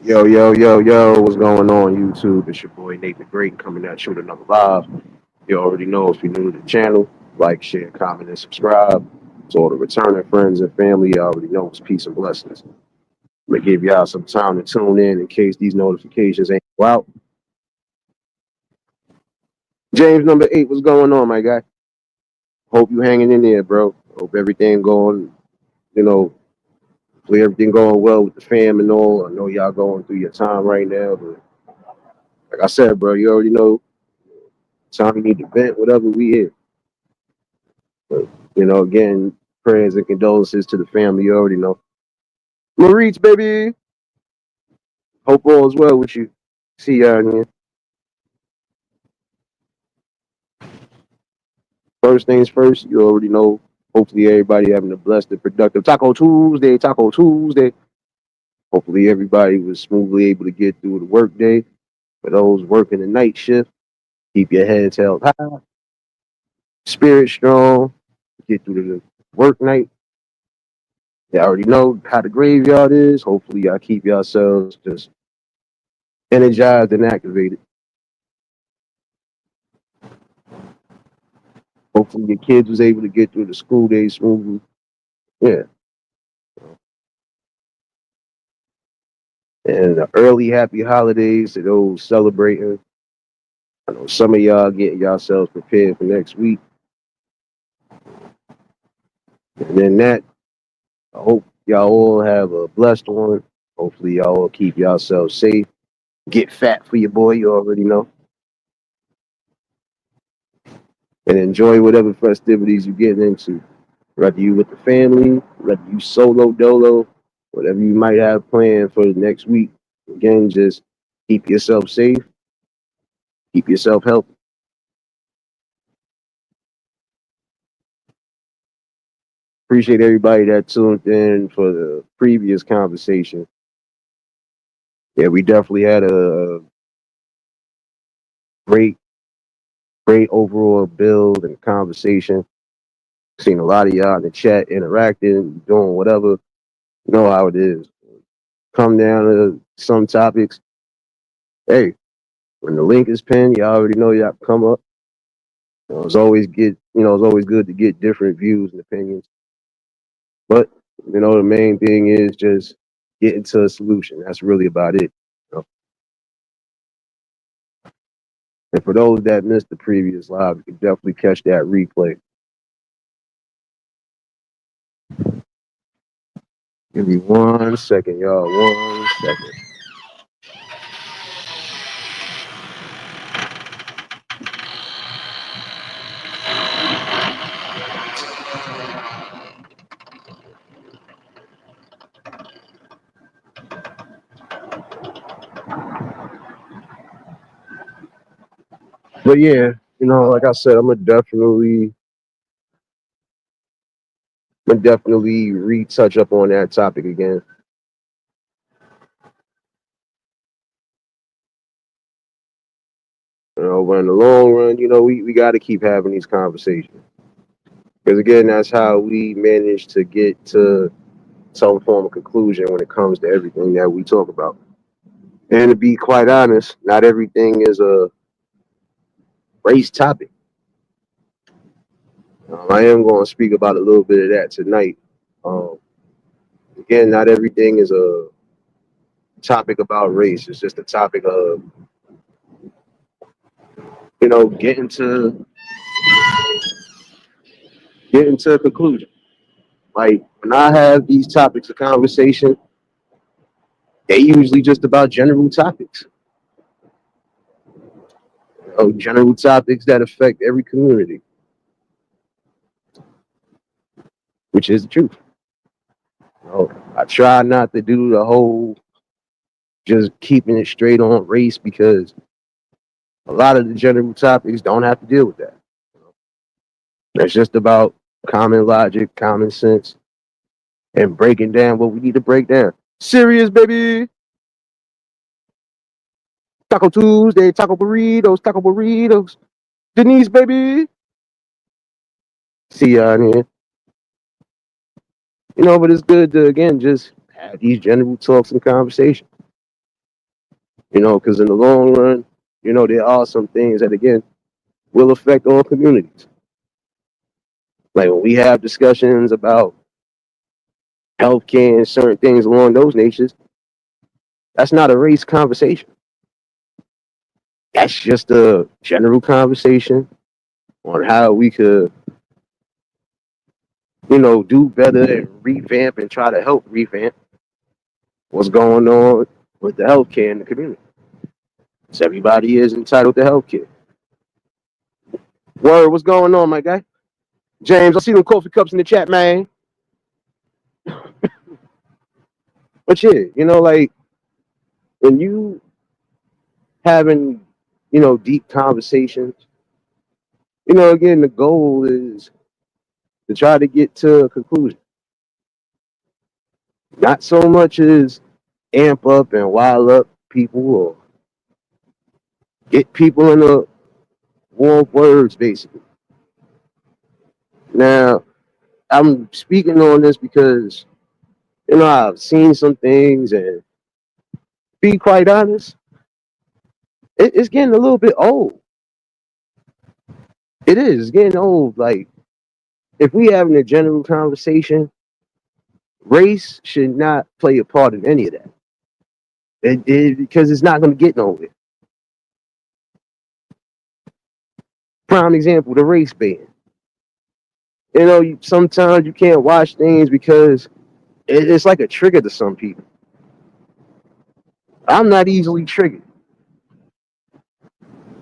Yo, yo, yo, yo, what's going on, YouTube? It's your boy Nate the Great coming at you with another live. You already know if you're new to the channel, like, share, comment, and subscribe. To all the returning friends and family, you already know it's peace and blessings. I'm gonna give y'all some time to tune in case these notifications ain't go out. James number 8, what's going on, my guy? Hope you hanging in there, bro. Hope everything going, you know, hopefully everything going well with the fam and all. I know y'all going through your time right now, but like I said, bro, you already know time you need to vent, whatever we here. But, again, prayers and condolences to the family. You already know. Maurice, baby. Hope all is well with you. See y'all in here. First things first, you already know. Hopefully, everybody having a blessed and productive Taco Tuesday. Taco Tuesday. Hopefully, everybody was smoothly able to get through the work day. For those working the night shift, keep your heads held high, spirit strong, get through the work night. You already know how the graveyard is. Hopefully, y'all keep yourselves just energized and activated. Hopefully your kids was able to get through the school day smoothly. Yeah. And early happy holidays to those celebrating. I know some of y'all getting yourselves prepared for next week. And then I hope y'all all have a blessed one. Hopefully y'all all keep yourselves safe. Get fat for your boy, you already know. And enjoy whatever festivities you're getting into. Whether you with the family, whether you solo dolo, whatever you might have planned for the next week. Again, just keep yourself safe, keep yourself healthy. Appreciate everybody that tuned in for the previous conversation. Yeah, we definitely had a great, great overall build and conversation. Seen a lot of y'all in the chat interacting, doing whatever. You know how it is. Come down to some topics. Hey, when the link is pinned, y'all already know y'all come up. It's always good to get different views and opinions. But the main thing is just getting to a solution. That's really about it. You know? And for those that missed the previous live, you can definitely catch that replay. Give me 1 second, y'all. 1 second. But yeah, like I said, I'm gonna definitely retouch up on that topic again. But in the long run, we got to keep having these conversations because again, that's how we manage to get to some form of conclusion when it comes to everything that we talk about. And to be quite honest, not everything is a race topic. I am going to speak about a little bit of that tonight. Um, Again, not everything is a topic about race. It's just a topic of getting to a conclusion. Like when I have these topics of conversation, they usually just about general topics. General topics that affect every community, which is the truth. I try not to do the whole just keeping it straight on race because a lot of the general topics don't have to deal with that. It's just about common logic, common sense, and breaking down what we need to break down. Serious, baby. Taco Tuesday, taco burritos, taco burritos. Denise, baby. See y'all in here. But it's good to, again, just have these general talks and conversations. because in the long run, there are some things that again will affect all communities. Like when we have discussions about healthcare and certain things along those natures, that's not a race conversation. That's just a general conversation on how we could, do better and revamp and try to help revamp what's going on with the healthcare in the community. So everybody is entitled to healthcare. Word, what's going on, my guy? James, I see them coffee cups in the chat, man. But yeah, like when you having, deep conversations, again, the goal is to try to get to a conclusion. Not so much as amp up and wild up people or get people in the war of words, basically. Now, I'm speaking on this because, I've seen some things and be quite honest, it's getting a little bit old. It is getting old. Like, if we having a general conversation, race should not play a part in any of that. Because it's not going to get nowhere. Prime example, the race ban. Sometimes you can't watch things because it's like a trigger to some people. I'm not easily triggered,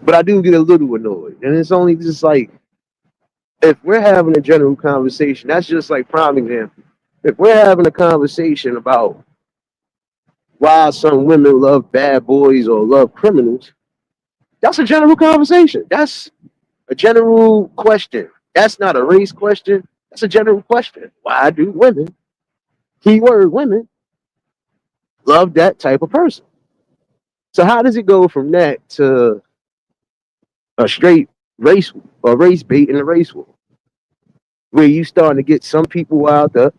but I do get a little annoyed. And it's only just like, if we're having a general conversation, that's just like prime example. If we're having a conversation about why some women love bad boys or love criminals, that's a general conversation. That's a general question. That's not a race question. That's a general question. Why do women, keyword women, love that type of person? So how does it go from that to a straight race or race bait in a race war? Where you starting to get some people wild up.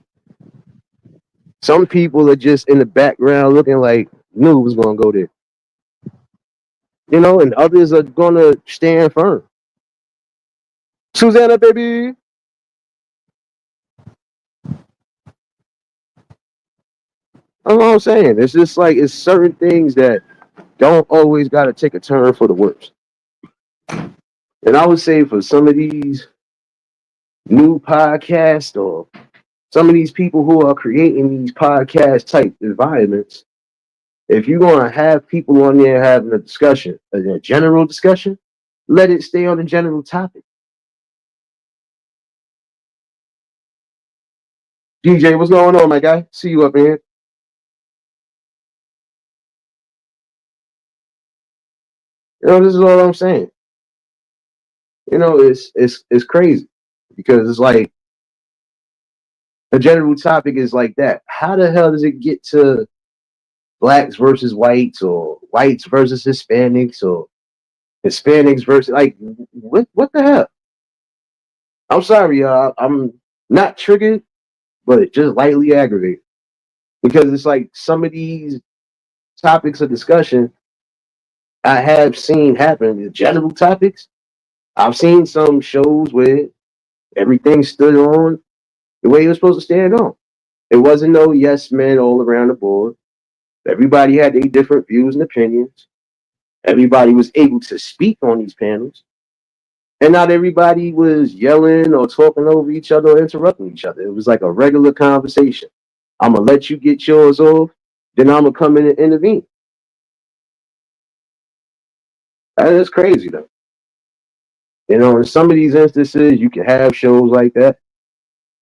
Some people are just in the background looking like knew was gonna go there. And others are gonna stand firm. Susanna, baby. That's what I'm saying. It's just like it's certain things that don't always gotta take a turn for the worse. And I would say for some of these new podcasts or some of these people who are creating these podcast type environments, if you're gonna have people on there having a discussion, a general discussion, let it stay on a general topic. DJ, what's going on, my guy? See you up in here. This is all I'm saying. It's crazy because it's like a general topic is like that. How the hell does it get to blacks versus whites or whites versus Hispanics or Hispanics versus like what the hell? I'm sorry, y'all. I'm not triggered, but just lightly aggravated because it's like some of these topics of discussion I have seen happen. The general topics, I've seen some shows where everything stood on the way it was supposed to stand on. It wasn't no yes men all around the board. Everybody had their different views and opinions. Everybody was able to speak on these panels. And not everybody was yelling or talking over each other or interrupting each other. It was like a regular conversation. I'm going to let you get yours off, then I'm going to come in and intervene. That is crazy, though. In some of these instances, you can have shows like that.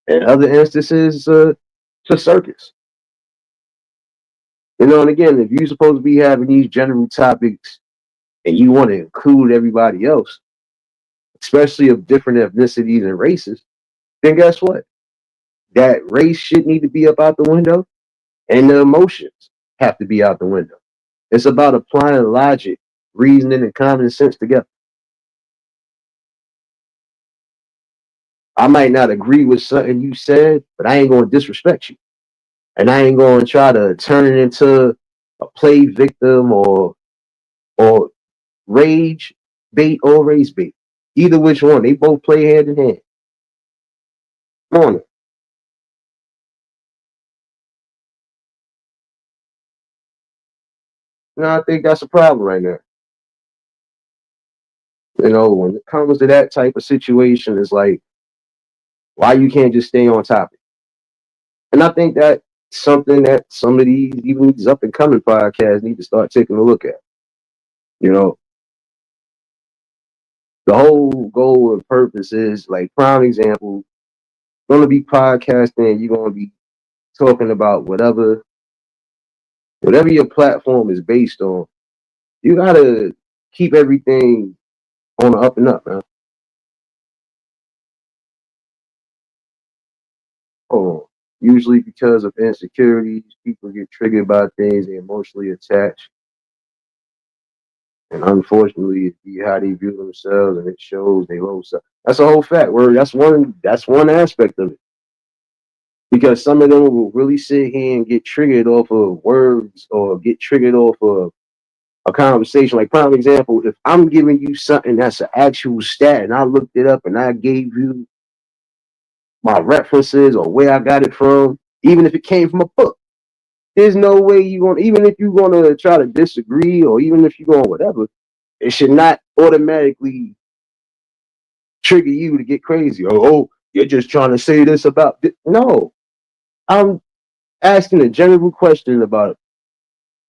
In other instances, it's a circus. And again, if you're supposed to be having these general topics and you want to include everybody else, especially of different ethnicities and races, then guess what? That race should need to be up out the window and the emotions have to be out the window. It's about applying logic, reasoning, and common sense together. I might not agree with something you said, but I ain't going to disrespect you. And I ain't going to try to turn it into a play victim or or rage bait or race bait. Either which one, they both play hand in hand. Come on. I think that's a problem right now. When it comes to that type of situation, it's like why you can't just stay on topic. And I think that's something that some of these up and coming podcasts need to start taking a look at. You know, the whole goal and purpose is like prime example, gonna be podcasting, you're gonna be talking about whatever your platform is based on. You gotta keep everything on the up and up, man. Oh, usually because of insecurities, people get triggered by things, they emotionally attached. And unfortunately, it be how they view themselves, and it shows they low self. That's a whole fact. Word. That's one aspect of it. Because some of them will really sit here and get triggered off of words or get triggered off of a conversation. Like prime example, if I'm giving you something that's an actual stat, and I looked it up and I gave you my references or where I got it from, even if it came from a book, there's no way you gonna even if you're gonna try to disagree or even if you're going whatever, it should not automatically trigger you to get crazy. Oh, you're just trying to say this about this. No, I'm asking a general question about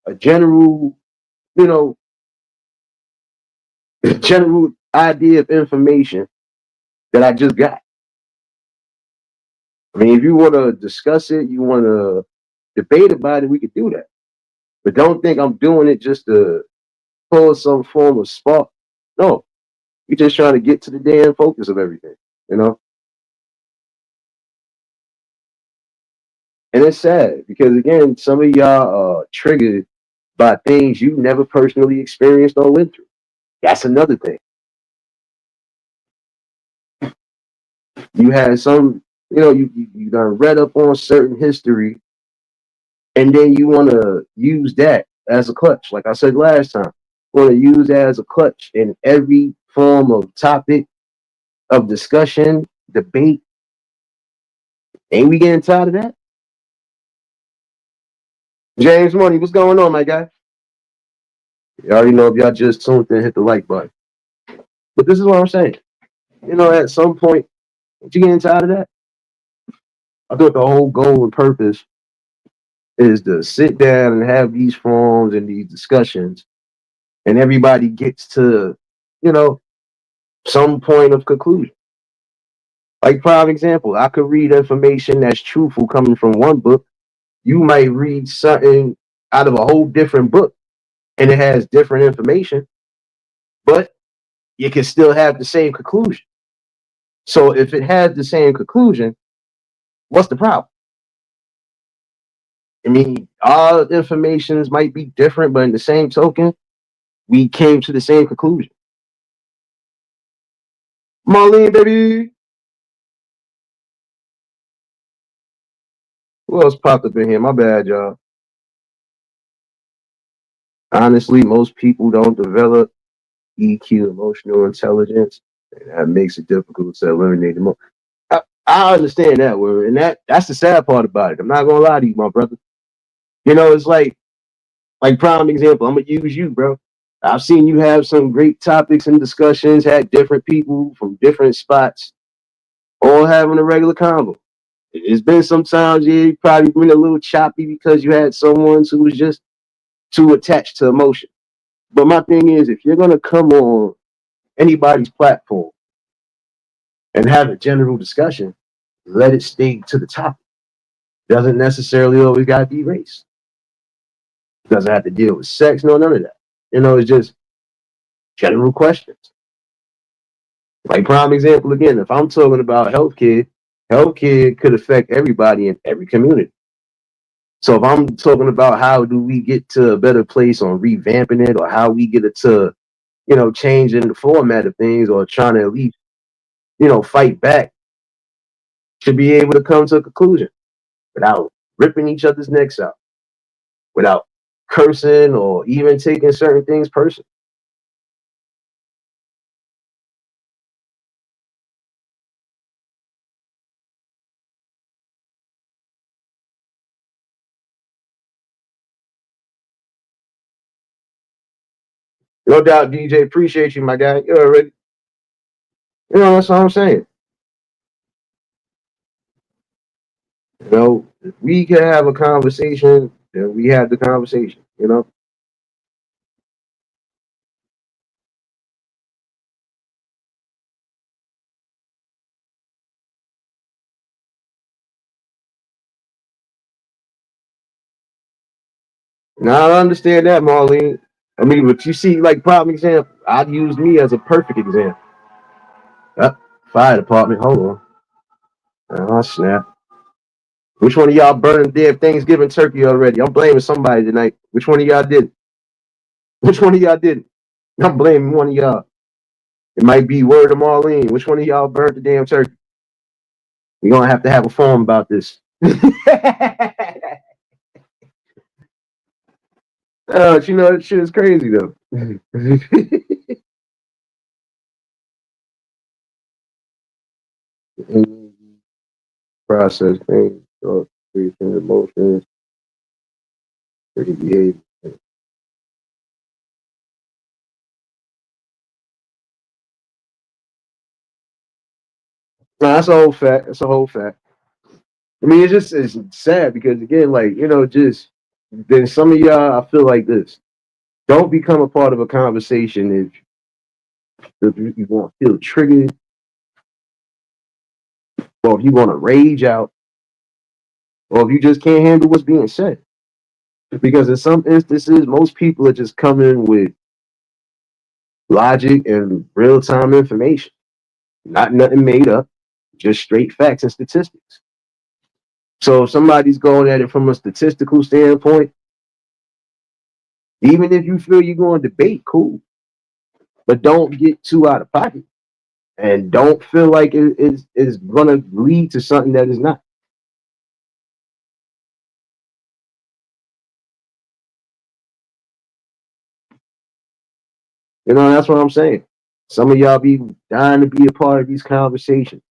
a general, you know, general idea of information that I just got. I mean, if you want to discuss it, you want to debate about it, we could do that. But don't think I'm doing it just to pull some form of spark. No, we're just trying to get to the damn focus of everything, you know? And it's sad because, again, some of y'all are triggered by things you never personally experienced or went through. That's another thing. You had some, you done read up on certain history, and then you want to use that as a clutch. Like I said last time, want to use that as a clutch in every form of topic of discussion, debate. Ain't we getting tired of that? James Money, what's going on, my guy? You already know if y'all just tuned in, hit the like button. But this is what I'm saying. At some point, you getting tired of that? I thought the whole goal and purpose is to sit down and have these forums and these discussions, and everybody gets to, you know, some point of conclusion. Like prime example, I could read information that's truthful coming from one book. You might read something out of a whole different book, and it has different information, but you can still have the same conclusion. So if it has the same conclusion, what's the problem? I mean, all informations might be different, but in the same token, we came to the same conclusion. Marlene, baby. Who else popped up in here? My bad, y'all. Honestly, most people don't develop EQ, emotional intelligence, and that makes it difficult to eliminate them. I understand that word, and that's the sad part about it. I'm not gonna lie to you, my brother. It's like prime example. I'm gonna use you, bro. I've seen you have some great topics and discussions, had different people from different spots, all having a regular convo. It's been sometimes you probably been a little choppy because you had someone who was just too attached to emotion. But my thing is, if you're gonna come on anybody's platform and have a general discussion, let it stay to the topic. Doesn't necessarily always gotta be race. Doesn't have to deal with sex, no, none of that. It's just general questions. Like prime example again, if I'm talking about healthcare could affect everybody in every community. So if I'm talking about how do we get to a better place on revamping it or how we get it to, changing the format of things or trying to at least, fight back, should be able to come to a conclusion without ripping each other's necks out, without cursing or even taking certain things personal. No doubt, DJ. Appreciate you, my guy. You already, that's what I'm saying. If we can have a conversation, then we have the conversation. Now I understand that, Marlene. I mean, but you see, like prime example, I'd use me as a perfect example. Fire department, hold on. Oh snap. Which one of y'all burned damn Thanksgiving turkey already? I'm blaming somebody tonight. Which one of y'all did? Which one of y'all did? I'm blaming one of y'all. It might be word of Marlene. Which one of y'all burned the damn turkey? We're gonna have a forum about this. That shit is crazy though. Process things, thoughts, emotions, behavior. No, that's a whole fact. That's a whole fact. I mean, it's sad because again, like just then some of y'all, I feel like this. Don't become a part of a conversation if you want to feel triggered or if you want to rage out or if you just can't handle what's being said. Because in some instances, most people are just coming with logic and real time information, not nothing made up, just straight facts and statistics. So if somebody's going at it from a statistical standpoint, even if you feel you're going to debate, cool, but don't get too out of pocket and don't feel like it's going to lead to something that is not. That's what I'm saying. Some of y'all be dying to be a part of these conversations.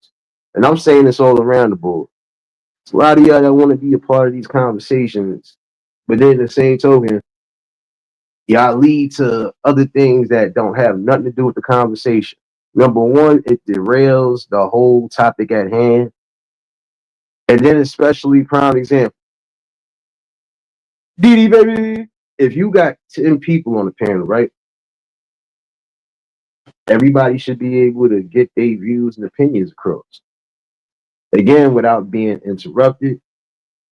And I'm saying this all around the board. It's a lot of y'all that want to be a part of these conversations, but then the same token, y'all lead to other things that don't have nothing to do with the conversation. Number one, it derails the whole topic at hand. And then especially prime example. DD baby. If you got 10 people on the panel, right? Everybody should be able to get their views and opinions across. Again, without being interrupted,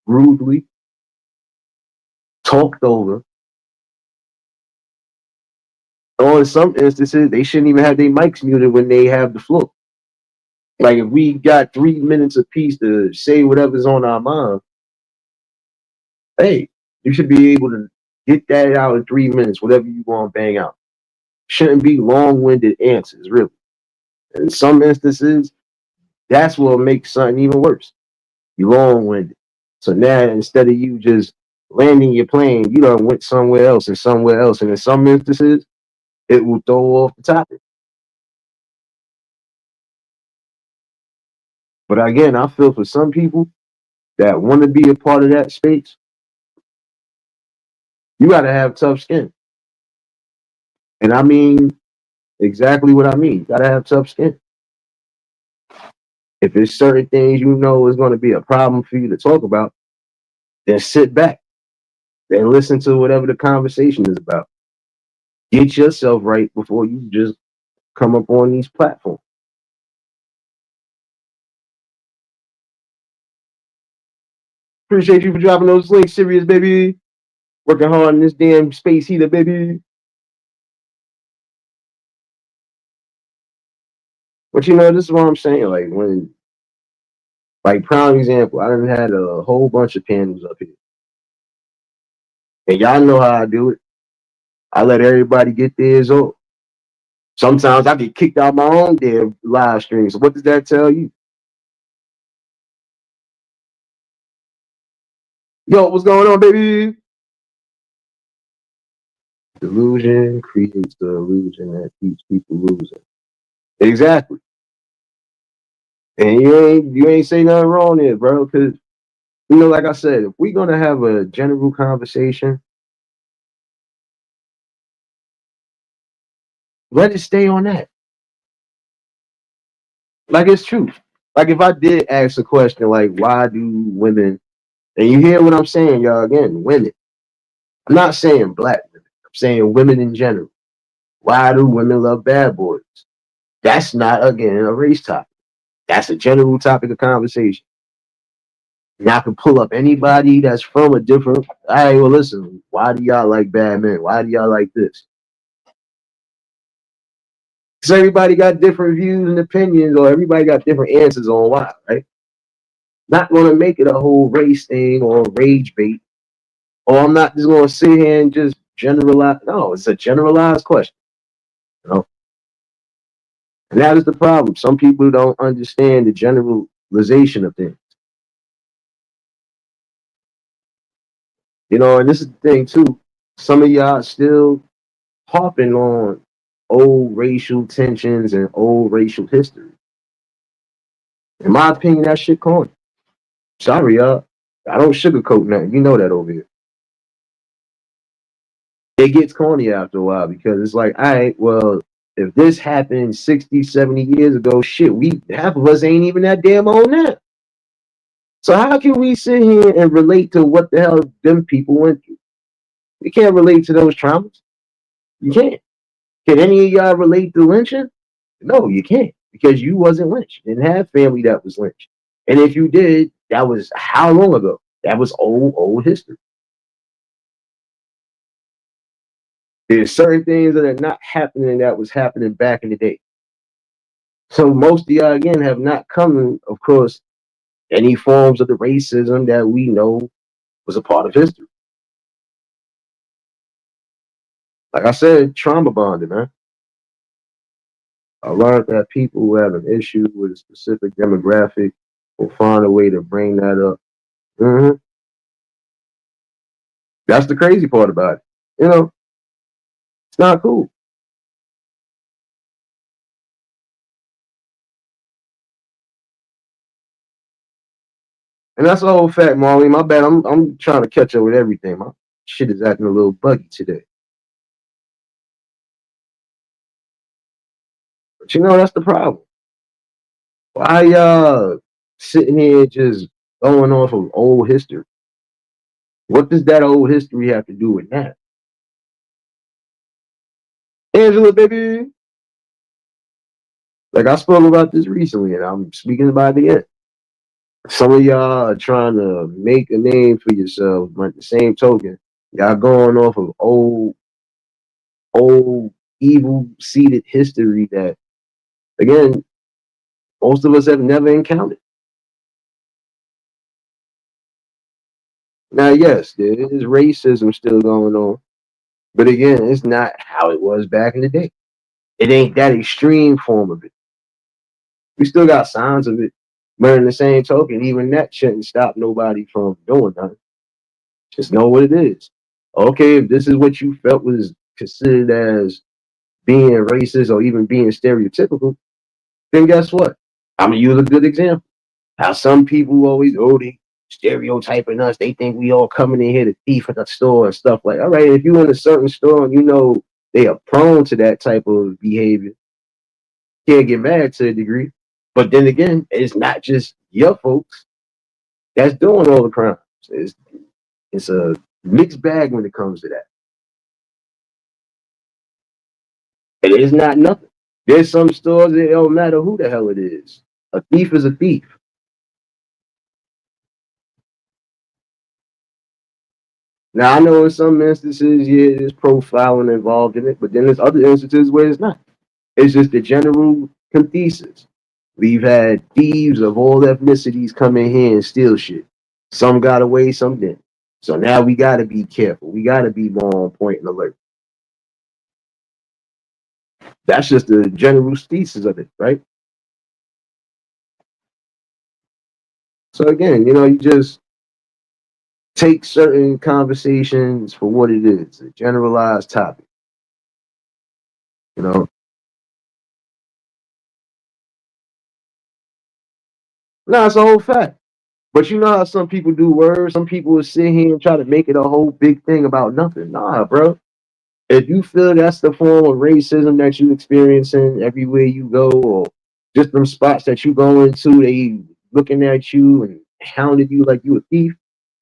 rudely, talked over. Or in some instances, they shouldn't even have their mics muted when they have the floor. Like if we got 3 minutes apiece to say whatever's on our mind, hey, you should be able to get that out in 3 minutes, whatever you want to bang out. Shouldn't be long-winded answers, really. In some instances, that's what makes something even worse. You long-winded. So now instead of you just landing your plane, you done went somewhere else and somewhere else. And in some instances, it will throw off the topic. But again, I feel for some people that want to be a part of that space, you got to have tough skin. And I mean exactly what I mean. You got to have tough skin. If there's certain things is going to be a problem for you to talk about, then sit back and listen to whatever the conversation is about. Get yourself right before you just come up on these platforms. Appreciate you for dropping those links, serious baby. Working hard in this damn space heater, baby. But this is what I'm saying. Like prime example, I done had a whole bunch of panels up here. And y'all know how I do it. I let everybody get theirs on. Sometimes I get kicked out my own damn live stream. So what does that tell you? Yo, what's going on, baby? Delusion creates the illusion that keeps people losing. Exactly. And you ain't say nothing wrong there, bro. Because like I said, if we're gonna have a general conversation, Let it stay on that. Like it's true. Like if I did ask a question like why do women, and you hear what I'm saying, y'all, again, women. I'm not saying black women. I'm saying women in general. Why do women love bad boys? That's not again a race topic. That's a general topic of conversation. And I can pull up anybody that's from a different. All right, well, listen. Why do y'all like bad men? Why do y'all like this? Because everybody got different views and opinions, or everybody got different answers on why, right? Not going to make it a whole race thing or rage bait, or I'm not just going to sit here and just generalize. No, it's a generalized question, you know. And that is the problem. Some people don't understand the generalization of things, you know. And this is the thing too. Some of y'all still harping on old racial tensions and old racial history. In my opinion, that shit corny. Sorry, y'all. I don't sugarcoat nothing. You know that over here. It gets corny after a while because it's like, all right, well, if this happened 60, 70 years ago, shit, we half of us ain't even that damn old now. So how can we sit here and relate to what the hell them people went through? We can't relate to those traumas. You can't. Can any of y'all relate to lynching? No, you can't because you wasn't lynched. You didn't have family that was lynched. And if you did, that was how long ago? That was old history. There's certain things that are not happening that was happening back in the day. So most of y'all again have not come, of course, any forms of the racism that we know was a part of history. Like I said, trauma bonding, man. I learned that people who have an issue with a specific demographic will find a way to bring that up. hmm That's the crazy part about it. You know, it's not cool. And that's the whole fact, Marley. My bad. I'm trying to catch up with everything. My shit is acting a little buggy today. But you know, that's the problem. Why y'all sitting here just going off of old history? What does that old history have to do with that? Angela, baby. Like I spoke about this recently, and I'm speaking about it again. Some of y'all are trying to make a name for yourselves, but at the same token, y'all going off of old, evil seated history that, again, most of us have never encountered. Now, yes, there is racism still going on, but again, it's not how it was back in the day. It ain't that extreme form of it. We still got signs of it, but in the same token, even that shouldn't stop nobody from doing nothing. Just know what it is. Okay, if this is what you felt was considered as being racist or even being stereotypical, then guess what? I'm gonna use a good example. How some people always, oh, they stereotyping us. They think we all coming in here to thief at the store and stuff like. All right, if you in a certain store and you know they are prone to that type of behavior, can't get mad to a degree. But then again, it's not just your folks that's doing all the crimes. It's a mixed bag when it comes to that. It is not nothing. There's some stores that it don't matter who the hell it is. A thief is a thief. Now I know in some instances, yeah, there's profiling involved in it, but then there's other instances where it's not. It's just the general conthesis. We've had thieves of all ethnicities come in here and steal shit. Some got away, some didn't. So now we got to be careful. We got to be more on point and alert. That's just the general thesis of it, right? So again, you know, you just take certain conversations for what it is, a generalized topic. You know, nah, it's a whole fact. But you know how some people do words. Some people will sit here and try to make it a whole big thing about nothing. Nah, bro. If you feel that's the form of racism that you experiencing everywhere you go, or just them spots that you go into, they looking at you and hounding you like you a thief.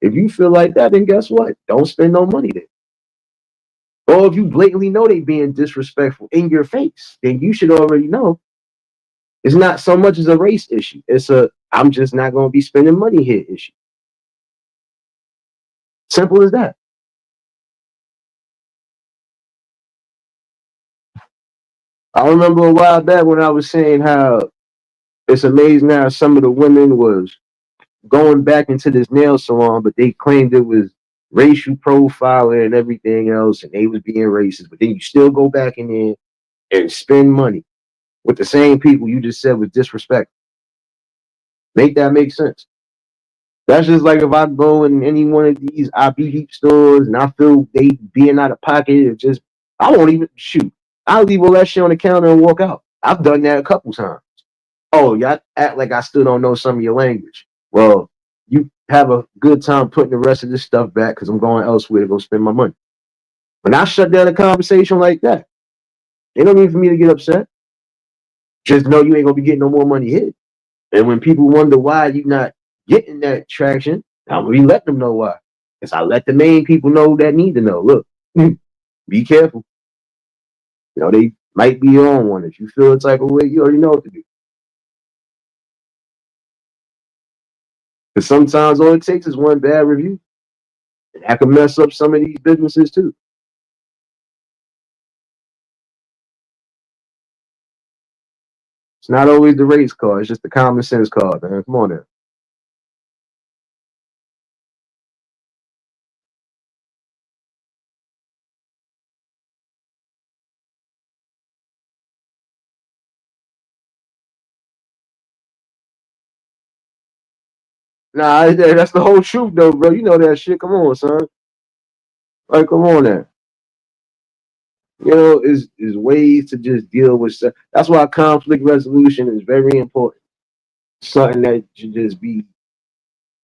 If you feel like that, then guess what? Don't spend no money there. Or if you blatantly know they being disrespectful in your face, then you should already know it's not so much as a race issue. It's a I'm just not going to be spending money here issue. Simple as that. I remember a while back when I was saying how it's amazing how some of the women was going back into this nail salon, but they claimed it was racial profiling and everything else, and they was being racist. But then you still go back in there and spend money with the same people you just said was disrespectful. Make that make sense? That's just like if I go in any one of these IB stores and I feel they being out of pocket, it just I won't even shoot. I'll leave all that shit on the counter and walk out. I've done that a couple times. Oh, y'all act like I still don't know some of your language. Well, you have a good time putting the rest of this stuff back because I'm going elsewhere to go spend my money. When I shut down a conversation like that, ain't no need for me to get upset. Just know you ain't gonna be getting no more money here. And when people wonder why you not getting that traction, I'm gonna let them know why. Because I let the main people know that need to know. Look, be careful. You know, they might be on one. If you feel the type of way, you already know what to do. Because sometimes all it takes is one bad review. And that can mess up some of these businesses too. It's not always the race card, it's just the common sense card, man. Come on now. Nah, that's the whole truth though, bro. You know that shit. Come on, son. Like, come on now. You know, is ways to just deal with stuff. That's why conflict resolution is very important. Something that should just be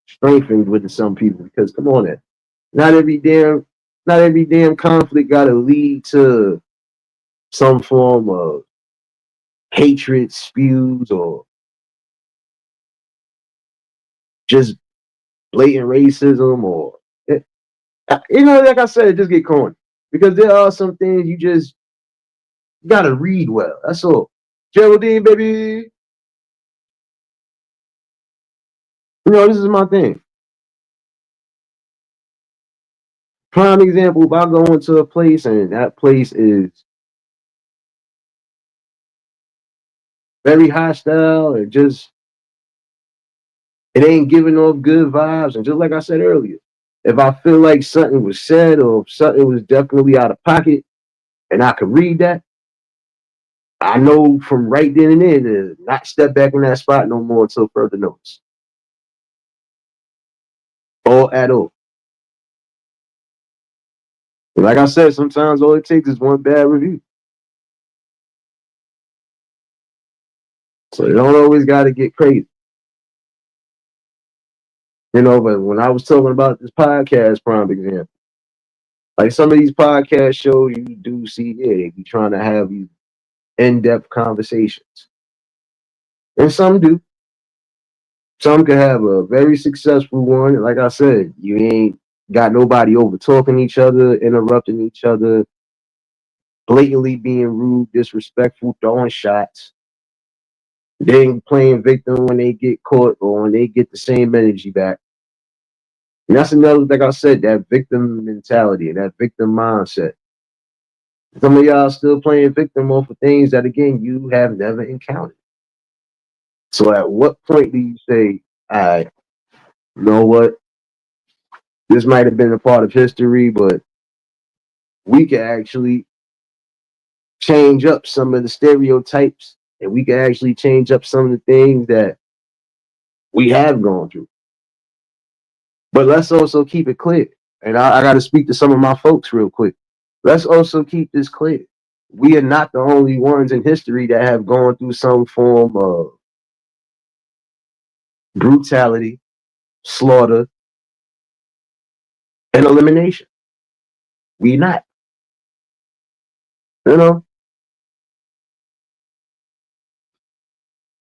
strengthened with some people. Because come on now. Not every damn not every damn conflict gotta lead to some form of hatred spews or just blatant racism or you know, like I said, it just get corny. Because there are some things you just gotta read well. That's all. Geraldine, baby. You know, this is my thing. Prime example, if I go into a place and that place is very hostile and just it ain't giving off good vibes. And just like I said earlier, if I feel like something was said or something was definitely out of pocket and I could read that, I know from right then and there to not step back in that spot no more until further notice. Or at all. Like I said, sometimes all it takes is one bad review. So you don't always got to get crazy. You know, but when I was talking about this podcast, prime example, like some of these podcast shows you do see, yeah, they be trying to have these in-depth conversations. And some do. Some can have a very successful one. Like I said, you ain't got nobody over talking each other, interrupting each other, blatantly being rude, disrespectful, throwing shots. They ain't playing victim when they get caught or when they get the same energy back. And that's another, like I said, that victim mentality and that victim mindset. Some of y'all still playing victim off of things that, again, you have never encountered. So at what point do you say, all right, you know what? This might have been a part of history, but we can actually change up some of the stereotypes and we can actually change up some of the things that we have gone through. But let's also keep it clear. And I got to speak to some of my folks real quick. Let's also keep this clear. We are not the only ones in history that have gone through some form of brutality, slaughter, and elimination. We not. You know,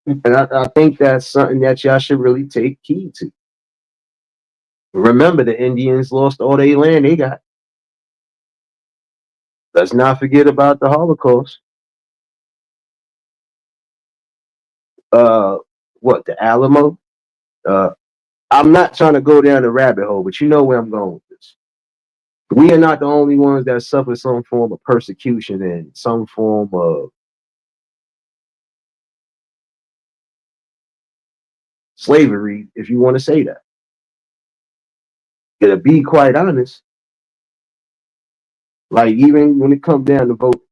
and I think that's something that y'all should really take heed to. Remember, the Indians lost all their land they got. Let's not forget about the Holocaust. Uh, what, the Alamo? Uh, I'm not trying to go down the rabbit hole, but you know where I'm going with this. We are not the only ones that suffer some form of persecution and some form of slavery, if you want to say that. To be quite honest, like even when it comes down to vote,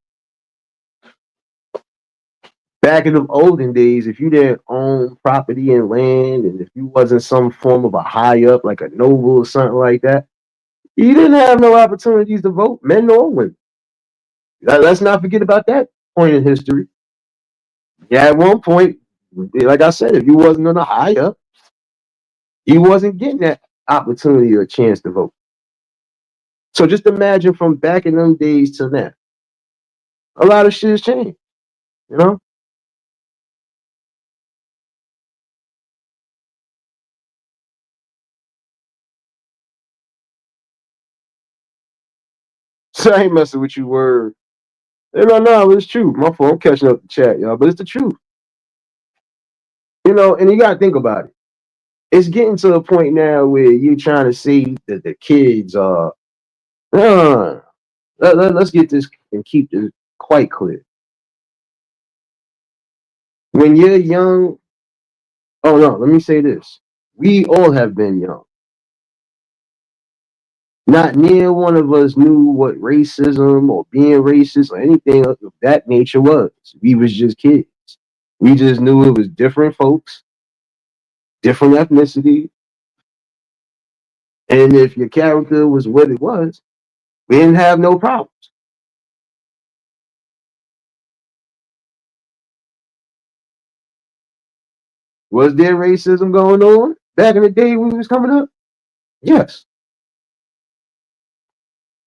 back in the olden days, if you didn't own property and land, and if you wasn't some form of a high up, like a noble or something like that, you didn't have no opportunities to vote, men or women. Let's not forget about that point in history. Yeah, at one point, like I said, if you wasn't on a high up, you wasn't getting that opportunity or a chance to vote. So just imagine from back in them days to now, a lot of shit has changed. You know, so I ain't messing with you, word. No, it's true. My fault. I'm catching up the chat, y'all, but it's the truth. You know, and you gotta think about it. It's getting to a point now where you're trying to see that the kids are. Uh, let's get this and keep this quite clear. When you're young, oh no, let me say this. We all have been young. Not near one of us knew what racism or being racist or anything of that nature was. We was just kids. We just knew it was different folks, different ethnicity, and if your character was what it was, we didn't have no problems. Was there racism going on back in the day when we was coming up? Yes.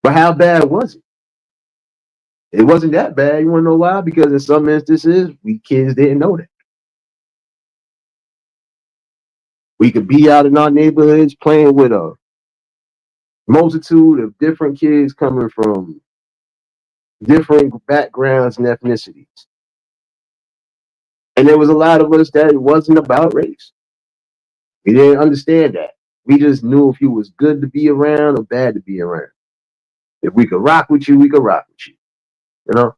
But how bad was it? It wasn't that bad. You want to know why? Because in some instances, we kids didn't know that. We could be out in our neighborhoods playing with a multitude of different kids coming from different backgrounds and ethnicities. And there was a lot of us that it wasn't about race. We didn't understand that. We just knew if you was good to be around or bad to be around. If we could rock with you, we could rock with you. You know?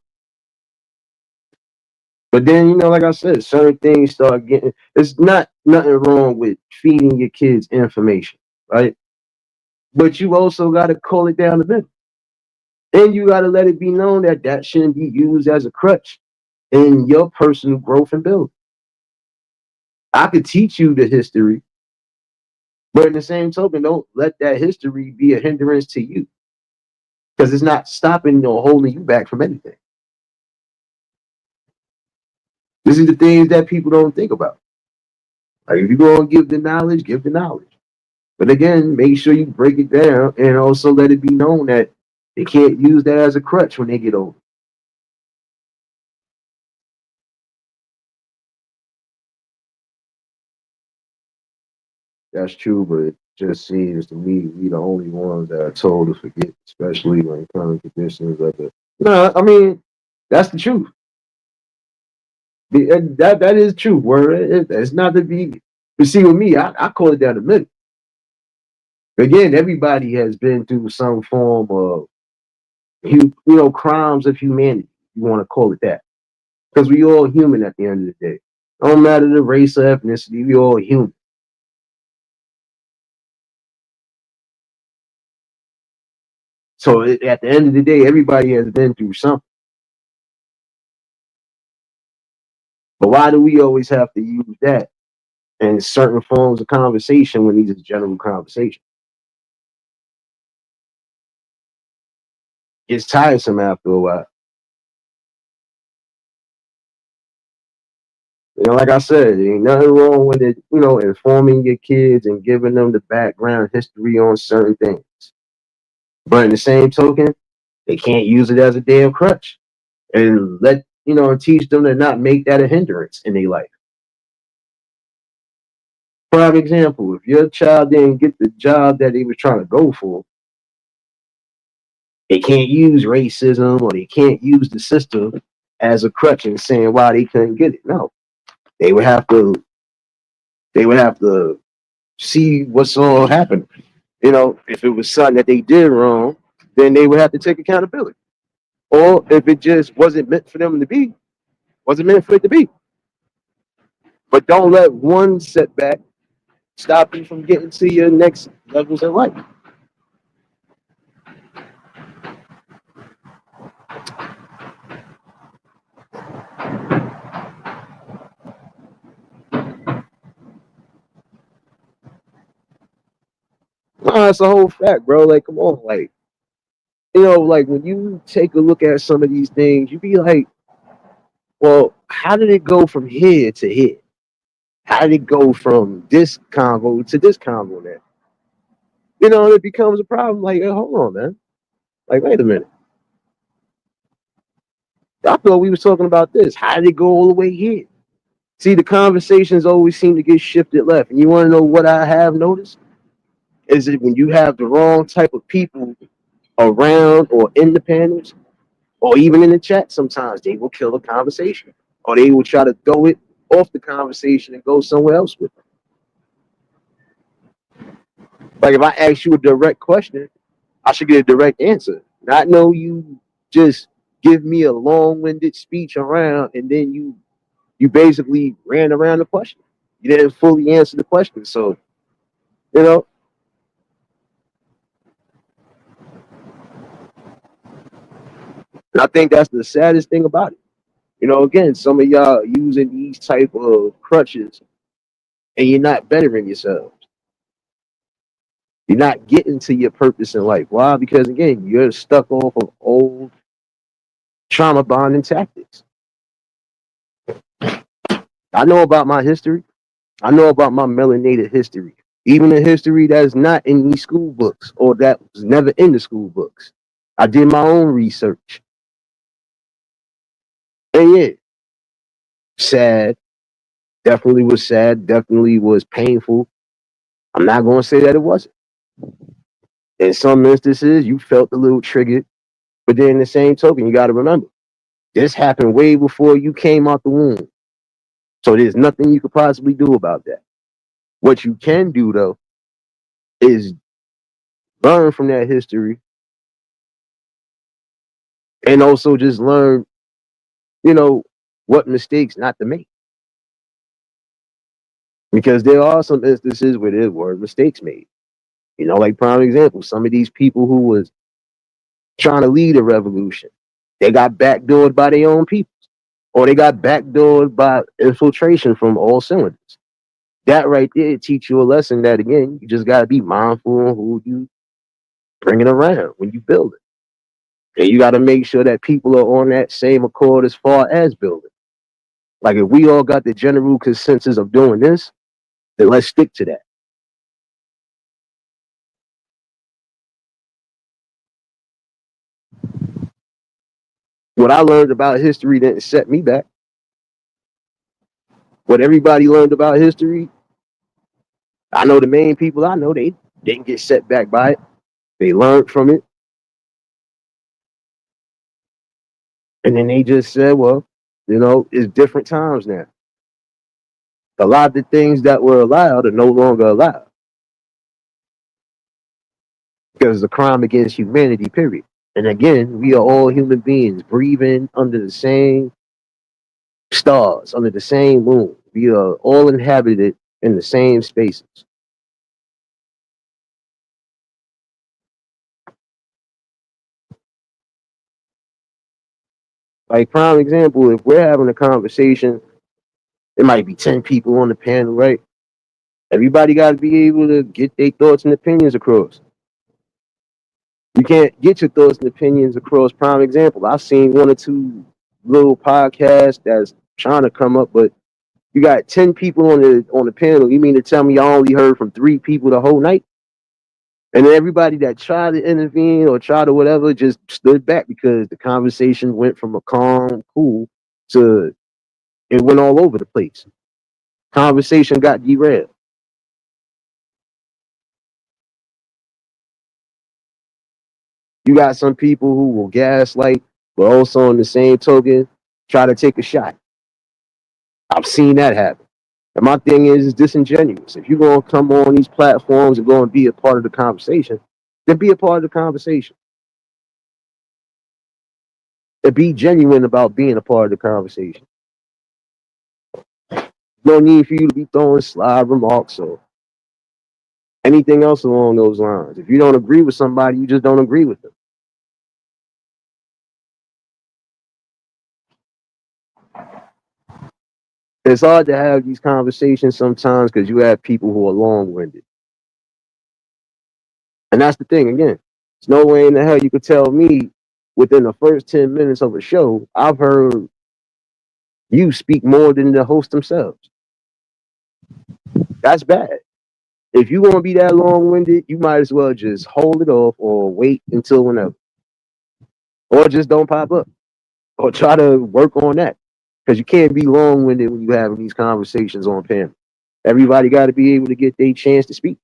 But then, like I said, certain things start getting. It's not nothing wrong with feeding your kids information, right? But you also got to call it down the middle, and you got to let it be known that that shouldn't be used as a crutch in your personal growth and build. I could teach you the history, but in the same token, don't let that history be a hindrance to you because it's not stopping or holding you back from anything. This is the things that people don't think about. Like if you go and give the knowledge, give the knowledge. But again, make sure you break it down and also let it be known that they can't use that as a crutch when they get older. That's true, but it just seems to me we the only ones that are told to forget, especially when current conditions of the. No, I mean that's the truth. That is true. Where it's not to be. But see, with me, I call it down the middle. Again, everybody has been through some form of crimes of humanity. You want to call it that because we all human at the end of the day. Don't matter the race or ethnicity, we all human. So at the end of the day, everybody has been through something. But why do we always have to use that in certain forms of conversation when these are general conversation? It's tiresome after a while. Like I said, there ain't nothing wrong with it, informing your kids and giving them the background history on certain things. But in the same token, they can't use it as a damn crutch. and teach them to not make that a hindrance in their life. Prime example, if your child didn't get the job that they was trying to go for, they can't use racism or they can't use the system as a crutch and saying why they couldn't get it. No, they would have to see what's all happened. If it was something that they did wrong, then they would have to take accountability. Or if it just wasn't meant for them to be, wasn't meant for it to be. But don't let one setback stop you from getting to your next levels in life. Nah, it's a whole fact, bro. Like, come on, like, like when you take a look at some of these things, you be like, well, how did it go from here to here? How did it go from this convo to this convo now? It becomes a problem. Like, hey, hold on, man. Like, wait a minute. I thought we was talking about this. How did it go all the way here? See, the conversations always seem to get shifted left. And you want to know what I have noticed? Is it when you have the wrong type of people around or in the panels or even in the chat, sometimes they will kill the conversation or they will try to throw it off the conversation and go somewhere else with it. Like if I ask you a direct question, I should get a direct answer. Not know you just give me a long-winded speech around and then you basically ran around the question. You didn't fully answer the question. So, you know, and I think that's the saddest thing about it. Again, some of y'all using these type of crutches and you're not bettering yourselves. You're not getting to your purpose in life. Why? Because again, you're stuck off of old trauma bonding tactics. I know about my history. I know about my melanated history. Even the history that's not in these school books or that was never in the school books. I did my own research. And yeah, sad. Definitely was sad. Definitely was painful. I'm not going to say that it wasn't. In some instances, you felt a little triggered. But then in the same token, you got to remember, this happened way before you came out the womb. So there's nothing you could possibly do about that. What you can do, though, is learn from that history and also just learn, what mistakes not to make. Because there are some instances where there were mistakes made. Like prime example, some of these people who was trying to lead a revolution, they got backdoored by their own people, or they got backdoored by infiltration from all cylinders. That right there teach you a lesson that again, you just gotta be mindful of who you bring it around when you build it. And you gotta make sure that people are on that same accord as far as building. Like if we all got the general consensus of doing this, then let's stick to that. What I learned about history didn't set me back. What everybody learned about history, I know the main people I know, they didn't get set back by it. They learned from it. And then they just said, well, it's different times now. A lot of the things that were allowed are no longer allowed because it's a crime against humanity, period. And again, we are all human beings breathing under the same stars, under the same moon. We are all inhabited in the same spaces. Like prime example, if we're having a conversation, there might be 10 people on the panel, right? Everybody got to be able to get their thoughts and opinions across. You can't get your thoughts and opinions across. Prime example, I've seen one or two little podcasts that's trying to come up, but you got 10 people on the panel. You mean to tell me you only heard from 3 people the whole night? And then everybody that tried to intervene or tried to whatever just stood back because the conversation went from a calm, cool to it went all over the place. Conversation got derailed. You got some people who will gaslight, but also on the same token, try to take a shot. I've seen that happen. And my thing is, it's disingenuous. If you're going to come on these platforms and go and be a part of the conversation, then be a part of the conversation. And be genuine about being a part of the conversation. No need for you to be throwing sly remarks or anything else along those lines. If you don't agree with somebody, you just don't agree with them. It's hard to have these conversations sometimes because you have people who are long winded. And that's the thing, again. There's no way in the hell you could tell me within the first 10 minutes of a show, I've heard you speak more than the host themselves. That's bad. If you want to be that long winded, you might as well just hold it off or wait until whenever. Or just don't pop up. Or try to work on that. Because you can't be long winded when you having these conversations on panel. Everybody got to be able to get their chance to speak.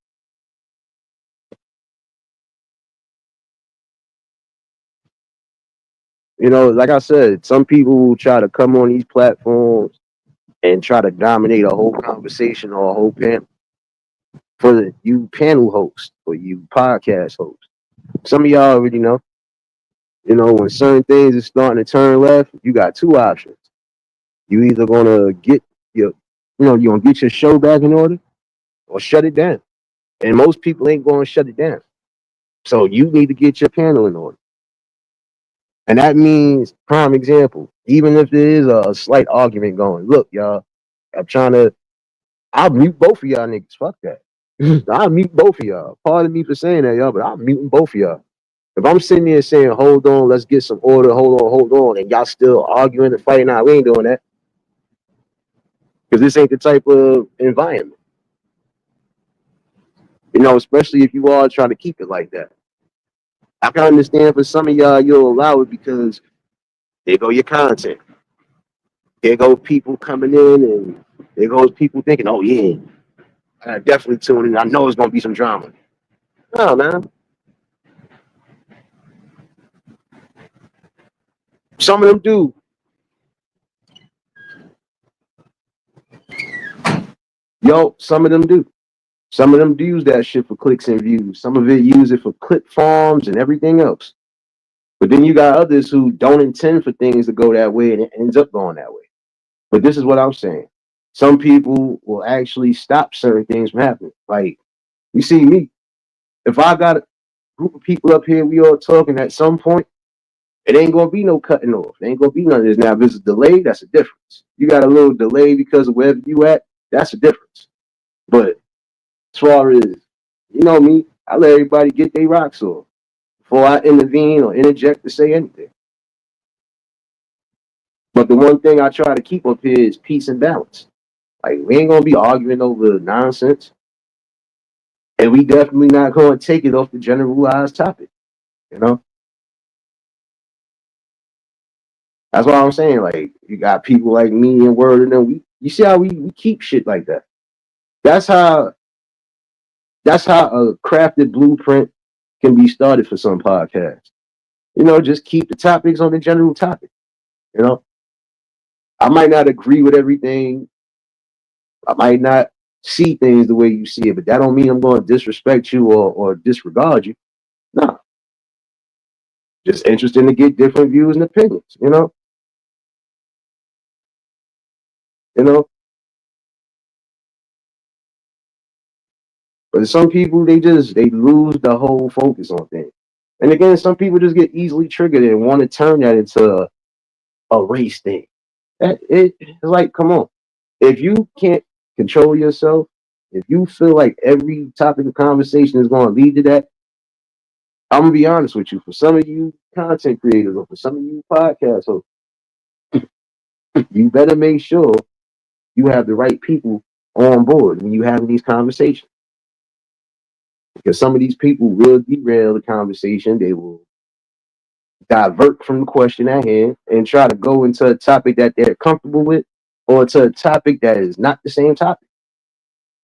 You know, like I said, some people will try to come on these platforms and try to dominate a whole conversation or a whole panel for you panel hosts or you podcast hosts. Some of y'all already know, when certain things are starting to turn left, you got two options. You either gonna get your, you're gonna get your show back in order or shut it down. And most people ain't gonna shut it down. So you need to get your panel in order. And that means, prime example, even if there is a slight argument going, look, y'all, I'm trying to, I'll mute both of y'all niggas. Fuck that. I'll mute both of y'all. Pardon me for saying that, y'all, but I'm muting both of y'all. If I'm sitting there saying, hold on, let's get some order, hold on, and y'all still arguing and fighting out, we ain't doing that. Because this ain't the type of environment. Especially if you all try to keep it like that. I can understand for some of y'all, you'll allow it because there go your content. There go people coming in, and there goes people thinking, oh, yeah, I definitely tune in. I know it's going to be some drama. No, man. Some of them do. Some of them do. Some of them do use that shit for clicks and views. Some of it use it for clip farms and everything else. But then you got others who don't intend for things to go that way and it ends up going that way. But this is what I'm saying. Some people will actually stop certain things from happening. Like, you see me, if I got a group of people up here, we all talking at some point, it ain't gonna be no cutting off. It ain't gonna be none of this. Now, if it's a delay, that's a difference. You got a little delay because of wherever you at, that's a difference. But as far as me, I let everybody get their rocks off before I intervene or interject to say anything. But the one thing I try to keep up here is peace and balance. Like, we ain't gonna be arguing over nonsense, and we definitely not gonna take it off the generalized topic. You know, that's what I'm saying. Like, you got people like me and Word, and then you see how we keep shit like that. That's how a crafted blueprint can be started for some podcasts. Just keep the topics on the general topic. You know, I might not agree with everything. I might not see things the way you see it, but that don't mean I'm going to disrespect you or disregard you. No, just interested to get different views and opinions. You know. But some people they lose the whole focus on things. And again, some people just get easily triggered and want to turn that into a race thing. It's like, come on. If you can't control yourself, if you feel like every topic of conversation is going to lead to that, I'm gonna be honest with you. For some of you content creators or for some of you podcasts, so you better make sure you have the right people on board when you having these conversations. Because some of these people will derail the conversation. They will divert from the question at hand and try to go into a topic that they're comfortable with or to a topic that is not the same topic.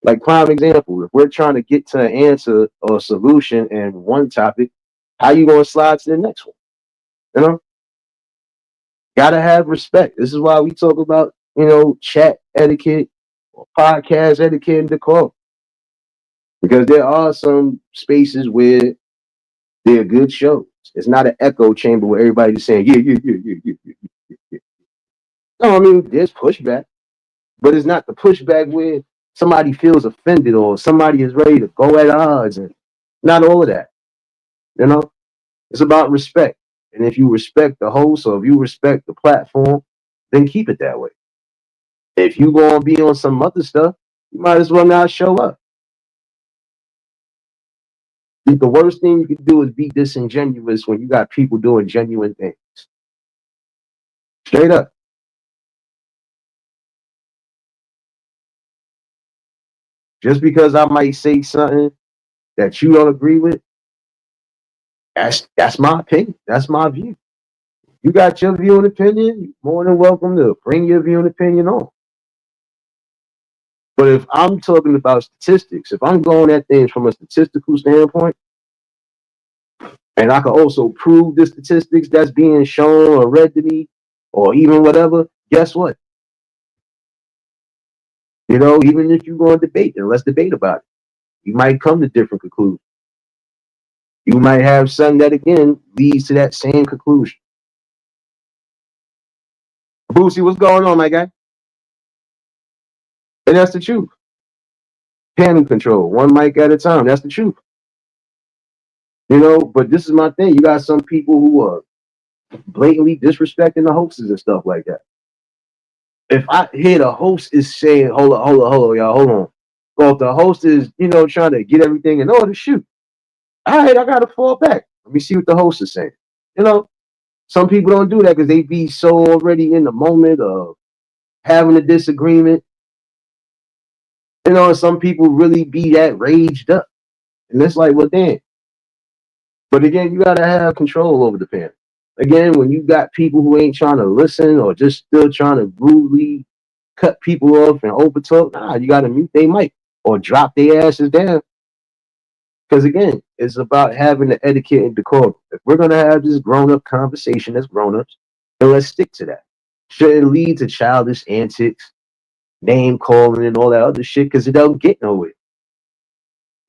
Like prime example, if we're trying to get to an answer or a solution in one topic, how you gonna slide to the next one? You know, gotta have respect. This is why we talk about, chat etiquette or podcast etiquette and decorum. Because there are some spaces where they're good shows. It's not an echo chamber where everybody's just saying, yeah, yeah, yeah, yeah, yeah, yeah, yeah. No, I mean, there's pushback, but it's not the pushback where somebody feels offended or somebody is ready to go at odds, and not all of that. You know, it's about respect. And if you respect the host or if you respect the platform, then keep it that way. If you gonna be on some other stuff, you might as well not show up. The worst thing you can do is be disingenuous when you got people doing genuine things. Straight up. Just because I might say something that you don't agree with, that's my opinion. That's my view. You got your view and opinion, you're more than welcome to bring your view and opinion on. But if I'm talking about statistics, if I'm going at things from a statistical standpoint, and I can also prove the statistics that's being shown or read to me, or even whatever, guess what? Even if you're going to debate, then let's debate about it. You might come to different conclusions. You might have something that again leads to that same conclusion. Boosie, what's going on, my guy? And that's the truth. Panel control, one mic at a time. That's the truth. But this is my thing. You got some people who are blatantly disrespecting the hosts and stuff like that. If I hear the host is saying, hold on, y'all, hold on. Well, if the host is, trying to get everything in order, shoot. All right, I gotta fall back. Let me see what the host is saying. Some people don't do that because they be so already in the moment of having a disagreement. Some people really be that raged up. And it's like, well, damn. But again, you gotta have control over the panel. Again, when you got people who ain't trying to listen or just still trying to rudely cut people off and over talk, you gotta mute their mic or drop their asses down. Because again, it's about having the etiquette and decorum. If we're gonna have this grown-up conversation as grown-ups, then let's stick to that. Shouldn't lead to childish antics, name calling, and all that other shit because it doesn't get nowhere.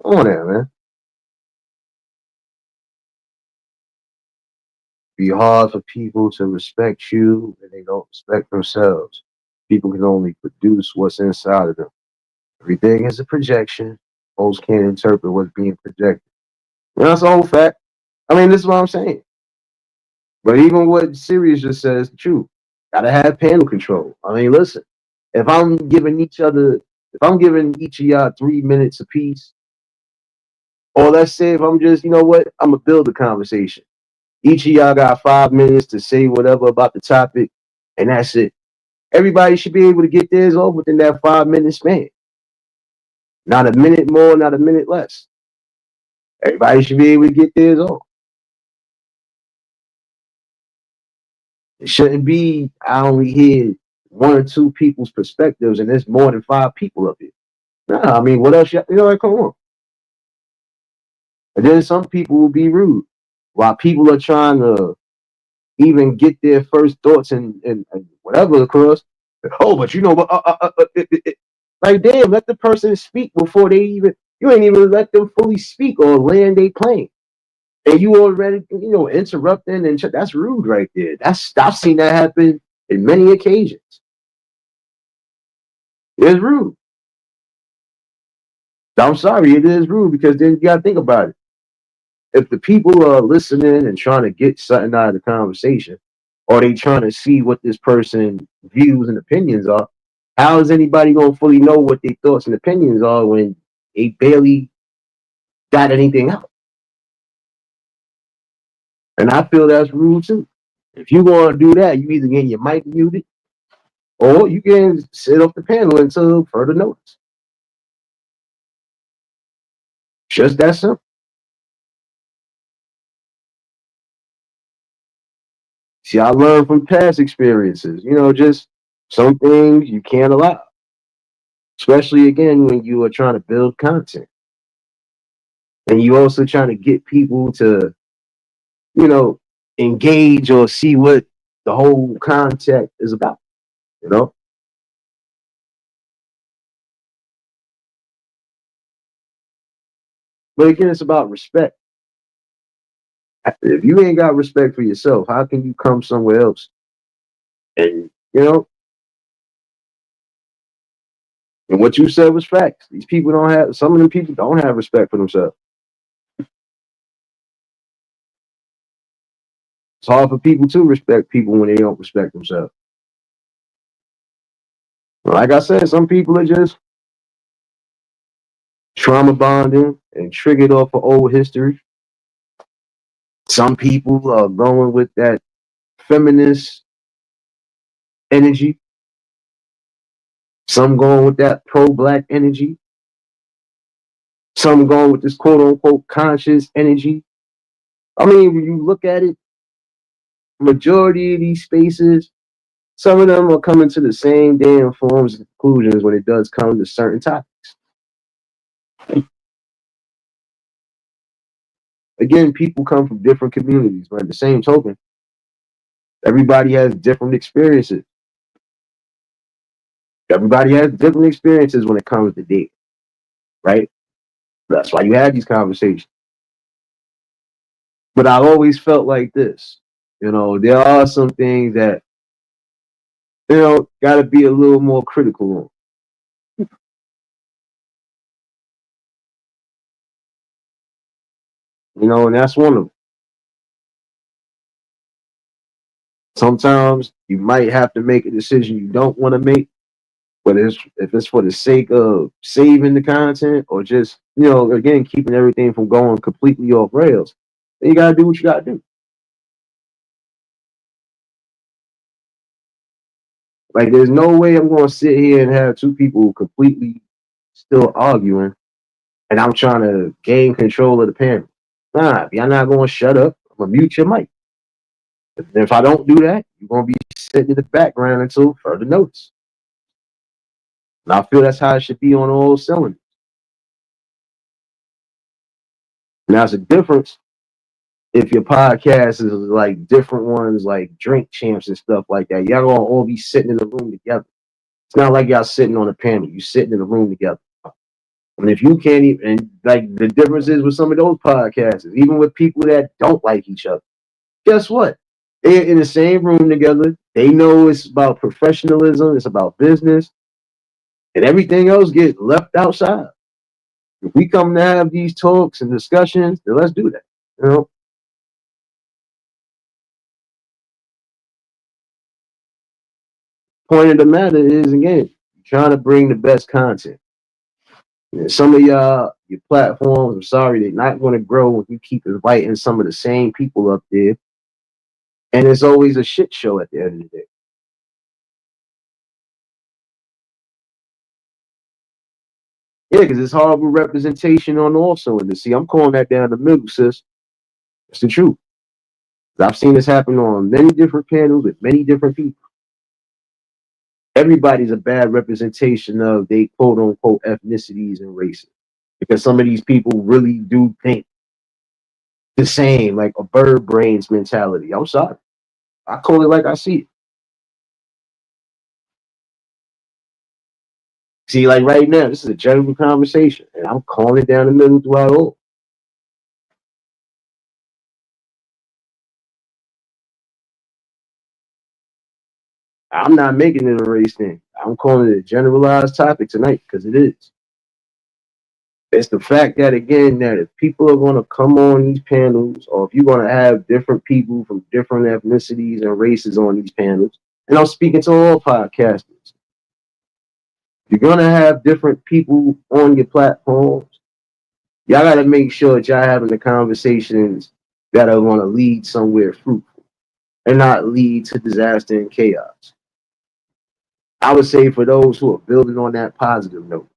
Come on there, man. Be hard for people to respect you and they don't respect themselves. People can only produce what's inside of them. Everything is a projection. Most can't interpret what's being projected. That's the whole fact. I mean, this is what I'm saying. But even what Sirius just said is the truth. Gotta have panel control. I mean, listen, if I'm giving each of y'all 3 minutes apiece, or let's say if I'm just, I'm gonna build a conversation. Each of y'all got 5 minutes to say whatever about the topic, and that's it. Everybody should be able to get theirs off within that 5 minute span. Not a minute more, not a minute less. Everybody should be able to get theirs off. It shouldn't be, I only hear one or two people's perspectives and there's more than 5 people up here. Nah, I mean, what else? Like, come on. And then some people will be rude while people are trying to even get their first thoughts and whatever across. Oh, but like, damn, let the person speak before you ain't even let them fully speak or land a plane. And you already, interrupting, and that's rude right there. I've seen that happen in many occasions. It's rude. I'm sorry, it is rude because then you gotta think about it. If the people are listening and trying to get something out of the conversation, or they trying to see what this person's views and opinions are, how is anybody gonna fully know what their thoughts and opinions are when they barely got anything out? And I feel that's rude too. If you want to do that, you either get your mic muted or you can sit off the panel until further notice. Just that simple. See, I learned from past experiences. Just some things you can't allow, especially again when you are trying to build content and you also trying to get people to, you know, engage or see what the whole content is about. You know, but again, it's about respect. If you ain't got respect for yourself, how can you come somewhere else? And and what you said was facts. These people don't have. Some of them people don't have respect for themselves. It's hard for people to respect people when they don't respect themselves. Like I said, some people are just trauma bonding and triggered off of old history. Some people are going with that feminist energy. Some going with that pro-black energy. Some going with this quote unquote conscious energy. I mean, when you look at it, majority of these spaces, some of them are coming to the same damn forms and conclusions when it does come to certain topics. Again, people come from different communities, but at the same token, everybody has different experiences. Everybody has different experiences when it comes to dating, right? That's why you have these conversations. But I've always felt like this. There are some things that, got to be a little more critical on, and that's one of them. Sometimes you might have to make a decision you don't want to make, but if it's for the sake of saving the content or just, again, keeping everything from going completely off rails, then you got to do what you got to do. Like, there's no way I'm going to sit here and have two people completely still arguing and I'm trying to gain control of the panel. Nah, if y'all not going to shut up, I'm going to mute your mic. If I don't do that, you're going to be sitting in the background until further notice. And I feel that's how it should be on all cylinders. Now, it's a difference if your podcast is like different ones, like Drink Champs and stuff like that. Y'all going to all be sitting in the room together. It's not like y'all sitting on a panel. You sitting in the room together. And if you can't even, and like the difference is with some of those podcasts, even with people that don't like each other, guess what? They're in the same room together. They know it's about professionalism, it's about business, and everything else gets left outside. If we come to have these talks and discussions, then let's do that. Point of the matter is, again, trying to bring the best content. And some of y'all, your platforms, I'm sorry, they're not going to grow when you keep inviting some of the same people up there. And it's always a shit show at the end of the day. Yeah, because it's horrible representation on all cylinders. See, I'm calling that down the middle, sis. It's the truth. I've seen this happen on many different panels with many different people. Everybody's a bad representation of they quote unquote ethnicities and races. Because some of these people really do think the same, like a bird brains mentality. I'm sorry. I call it like I see it. See, like right now, this is a general conversation, and I'm calling it down the middle throughout all. I'm not making it a race thing. I'm calling it a generalized topic tonight because it is. It's the fact that again that if people are going to come on these panels, or if you're going to have different people from different ethnicities and races on these panels, and I'm speaking to all podcasters, you're going to have different people on your platforms. Y'all got to make sure that y'all having the conversations that are going to lead somewhere fruitful and not lead to disaster and chaos. I would say for those who are building on that positive note.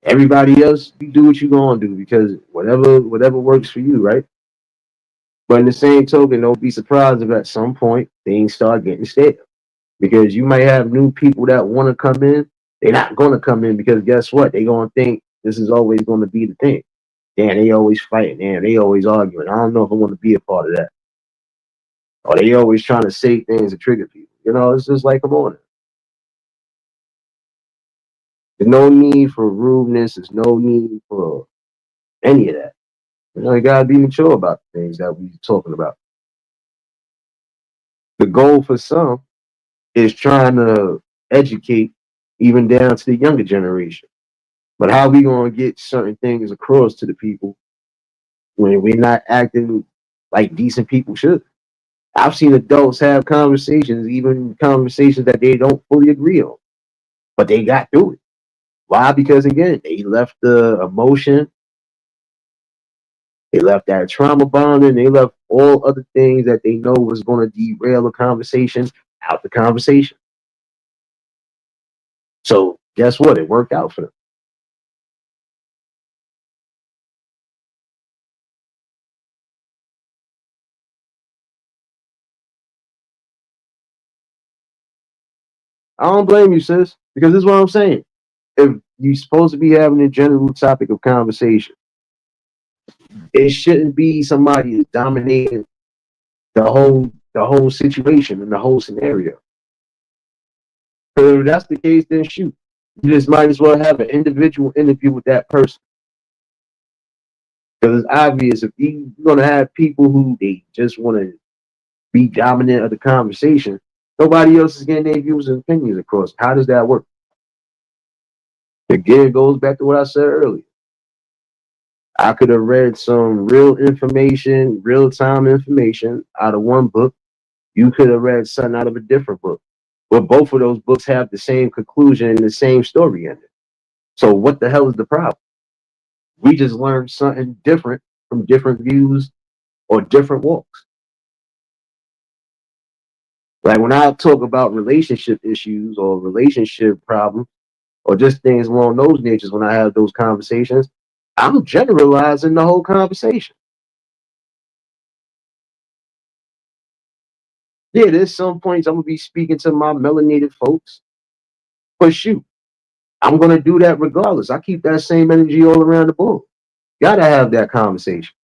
Everybody else, you do what you gonna do because whatever works for you, right? But in the same token, don't be surprised if at some point things start getting stale. Because you might have new people that want to come in. They're not gonna come in because guess what? They're gonna think this is always gonna be the thing. Damn, they always fighting. Damn, they always arguing. I don't know if I want to be a part of that. Or they always trying to say things to trigger people. You know, it's just like, come on. There's no need for rudeness. There's no need for any of that. You know, you gotta be mature about the things that we talking about. The goal for some is trying to educate even down to the younger generation. But how we gonna get certain things across to the people when we're not acting like decent people should? I've seen adults have conversations, even conversations that they don't fully agree on, but they got through it. Why? Because again, they left the emotion, they left that trauma bonding, they left all other things that they know was going to derail the conversation out the conversation. So guess what? It worked out for them. I don't blame you, sis, because this is what I'm saying. If you're supposed to be having a general topic of conversation, it shouldn't be somebody that's dominating the whole situation and the whole scenario. Because if that's the case, then shoot. You just might as well have an individual interview with that person. Because it's obvious if you're gonna have people who they just want to be dominant of the conversation, nobody else is getting their views and opinions across. How does that work? Again, it goes back to what I said earlier. I could have read some real information, real time information out of one book. You could have read something out of a different book. But both of those books have the same conclusion and the same story in it. So what the hell is the problem? We just learned something different from different views or different walks. Like when I talk about relationship issues or relationship problems or just things along those natures, when I have those conversations, I'm generalizing the whole conversation. Yeah, there's some points I'm gonna be speaking to my melanated folks, but shoot, I'm gonna do that regardless. I keep that same energy all around the board. Gotta have that conversation.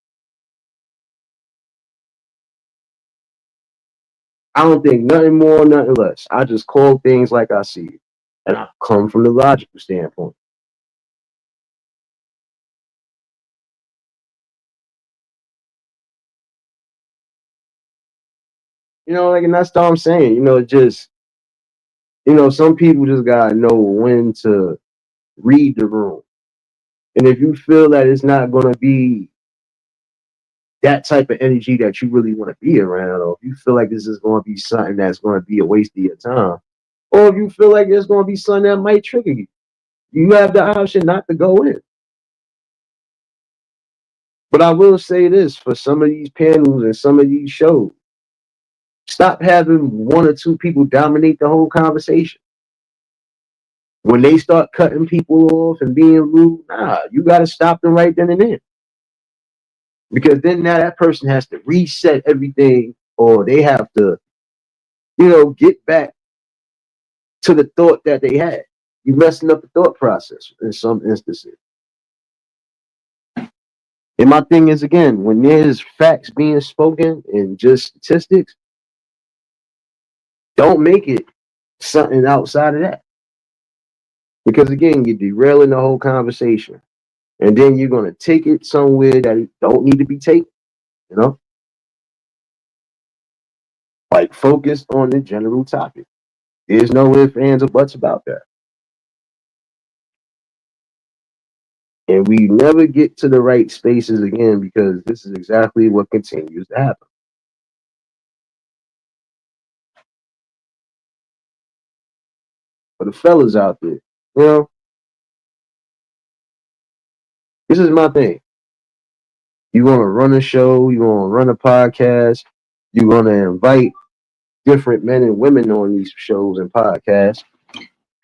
I don't think nothing more, nothing less. I just call things like I see it. And I come from the logical standpoint. You know, like, and that's all I'm saying. Just, some people just gotta know when to read the room. And if you feel that it's not gonna be that type of energy that you really want to be around, or if you feel like this is gonna be something that's gonna be a waste of your time, or if you feel like there's gonna be something that might trigger you, you have the option not to go in. But I will say this for some of these panels and some of these shows, stop having one or two people dominate the whole conversation. When they start cutting people off and being rude, nah, you got to stop them right then and there. Because then now that person has to reset everything or they have to, get back to the thought that they had. You messing up the thought process in some instances. And my thing is again, when there's facts being spoken and just statistics, don't make it something outside of that. Because again, you're derailing the whole conversation. And then you're gonna take it somewhere that it don't need to be taken, you know? Like focus on the general topic. There's no ifs, ands, or buts about that. And we never get to the right spaces again because this is exactly what continues to happen. For the fellas out there, you know, this is my thing. You want to run a show, you want to run a podcast, you want to invite different men and women on these shows and podcasts.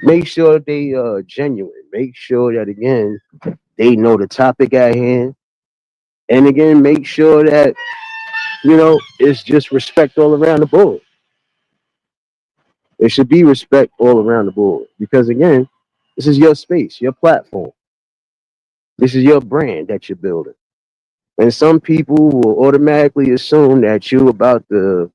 Make sure they genuine. make sure that again they know the topic at hand, and again make sure that it's just respect all around the board. There should be respect all around the board because again, this is your space, your platform. This is your brand that you're building. And some people will automatically assume that you about the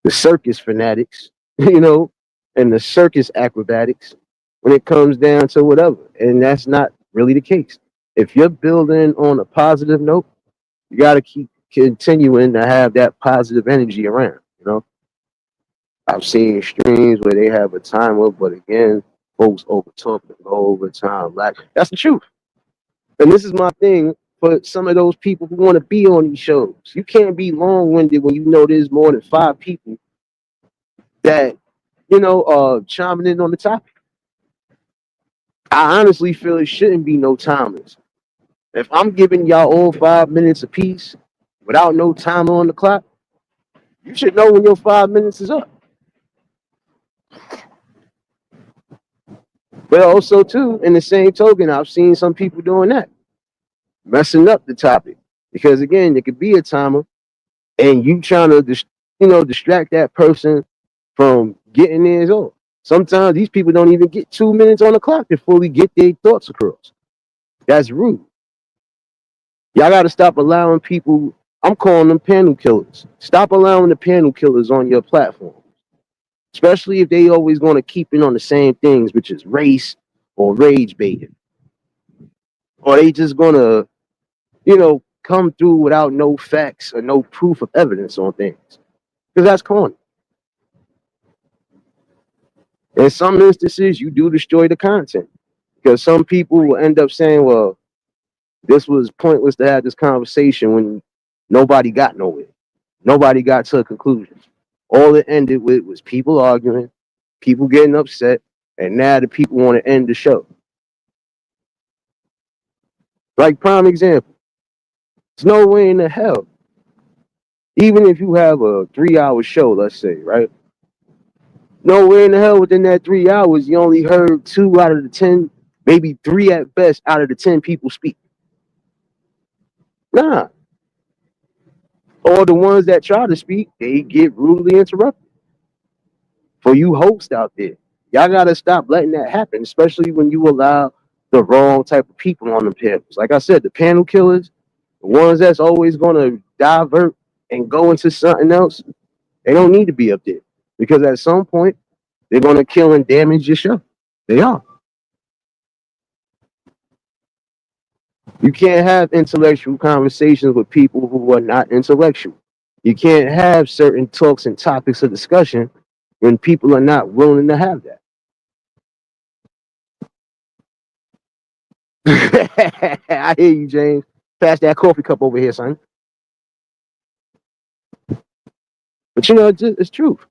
circus fanatics, and the circus acrobatics when it comes down to whatever. And that's not really the case. If you're building on a positive note, you got to keep continuing to have that positive energy around. I've seen streams where they have a timer, but again, folks overtalk and go over time. Like, that's the truth. And this is my thing for some of those people who want to be on these shows. You can't be long winded when you know there's more than 5 people that chiming in on the topic. I honestly feel it shouldn't be no timers. If I'm giving y'all all 5 minutes apiece without no timer on the clock, you should know when your 5 minutes is up. But also, too, in the same token, I've seen some people doing that, messing up the topic. Because again, there could be a timer and you trying to distract that person from getting theirs on. Sometimes these people don't even get 2 minutes on the clock to fully get their thoughts across. That's rude. Y'all got to stop allowing people. I'm calling them panel killers. Stop allowing the panel killers on your platform, especially if they always going to keep it on the same things, which is race or rage baiting, or they just going to come through without no facts or no proof of evidence on things, because that's corny. In some instances, you do destroy the content because some people will end up saying, well, this was pointless to have this conversation when nobody got nowhere. Nobody got to a conclusion. All it ended with was people arguing, people getting upset, and now the people want to end the show. Like, prime example, there's no way in the hell, even if you have a 3-hour show, let's say, right? No way in the hell within that 3 hours you only heard 2 out of the 10, maybe 3 at best out of the 10 people speak. Nah. Or the ones that try to speak, they get rudely interrupted. For you hosts out there, y'all gotta stop letting that happen, especially when you allow the wrong type of people on the panels. Like I said, the panel killers, the ones that's always gonna divert and go into something else, they don't need to be up there. Because at some point, they're gonna kill and damage your show. They are. You can't have intellectual conversations with people who are not intellectual. You can't have certain talks and topics of discussion when people are not willing to have that. I hear you, James. Pass that coffee cup over here, son. But it's truth.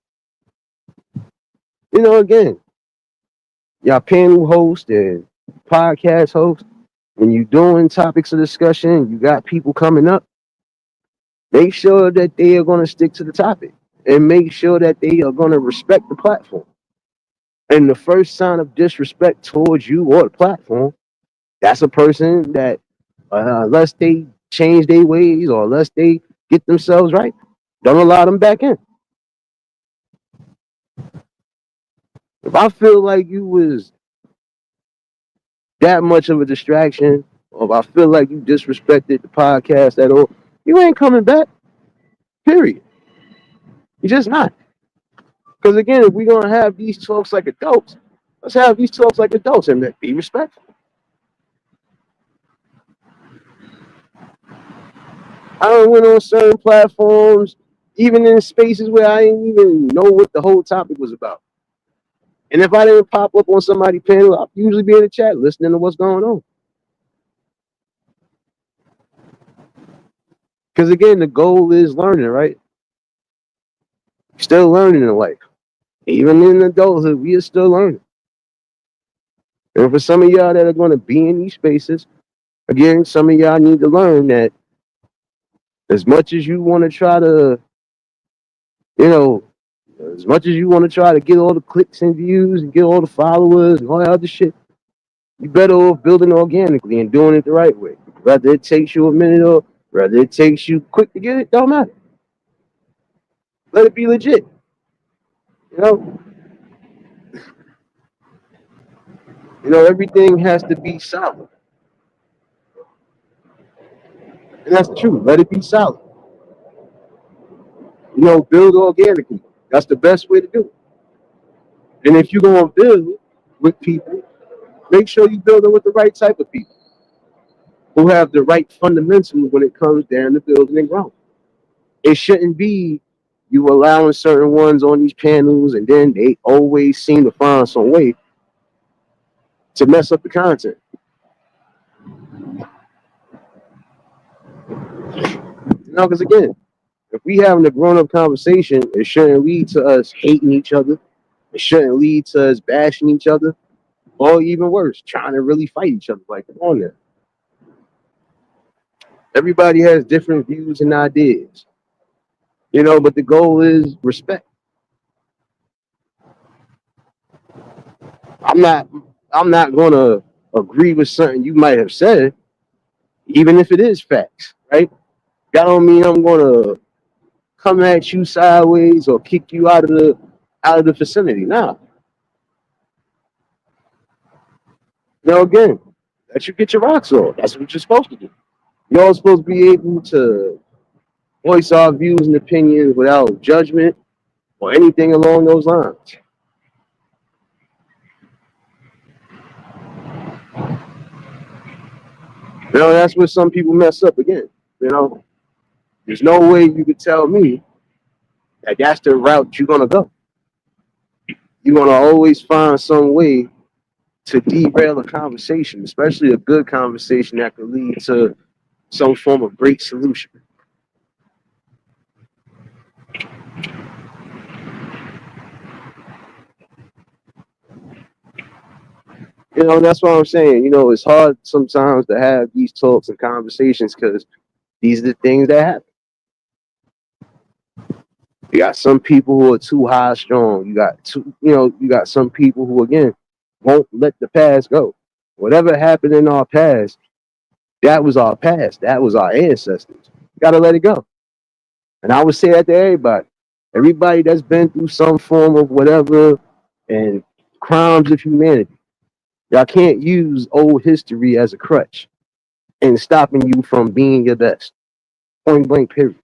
Again, y'all panel host and podcast host, when you're doing topics of discussion, you got people coming up, make sure that they are going to stick to the topic and make sure that they are going to respect the platform. And the first sign of disrespect towards you or the platform, that's a person that, unless they change their ways or unless they get themselves right, don't allow them back in. If I feel like you was that much of a distraction, or if I feel like you disrespected the podcast at all, you ain't coming back. Period. You're just not. Because again, if we're gonna have these talks like adults, let's have these talks like adults and be respectful. I don't went on certain platforms, even in spaces where I didn't even know what the whole topic was about. And if I didn't pop up on somebody's panel, I'll usually be in the chat listening to what's going on. Because again, the goal is learning, right? Still learning in life. Even in adulthood, we are still learning. And for some of y'all that are going to be in these spaces, again, some of y'all need to learn that as much as you want to try to, as much as you want to try to get all the clicks and views and get all the followers and all that other shit, You better off building organically and doing it the right way. Whether it takes you a minute or whether it takes you quick to get it, don't matter. Let it be legit. You know, everything has to be solid, and that's the truth. Let it be solid. Build organically. That's the best way to do it. And if you're gonna build with people, make sure you build it with the right type of people who have the right fundamentals when it comes down to building and growing. It shouldn't be you allowing certain ones on these panels, and then they always seem to find some way to mess up the content. Because again, if we having a grown up conversation, it shouldn't lead to us hating each other. It shouldn't lead to us bashing each other, or even worse, trying to really fight each other. Like, come on there. Everybody has different views and ideas, but the goal is respect. I'm not I'm not gonna agree with something you might have said, even if it is facts, right? That don't mean I'm gonna come at you sideways or kick you out of the vicinity. Nah. Again, let you get your rocks off. That's what you're supposed to do. You're all supposed to be able to voice our views and opinions without judgment or anything along those lines. That's where some people mess up again. There's no way you could tell me that that's the route you're gonna go. You're gonna always find some way to derail a conversation, especially a good conversation that could lead to some form of great solution. That's what I'm saying. It's hard sometimes to have these talks and conversations because these are the things that happen. You got some people who are too high strong. You got some people who again won't let the past go. Whatever happened in our past, that was our past. That was our ancestors. Gotta let it go. And I would say that to everybody. Everybody that's been through some form of whatever and crimes of humanity. Y'all can't use old history as a crutch and stopping you from being your best. Point blank, period.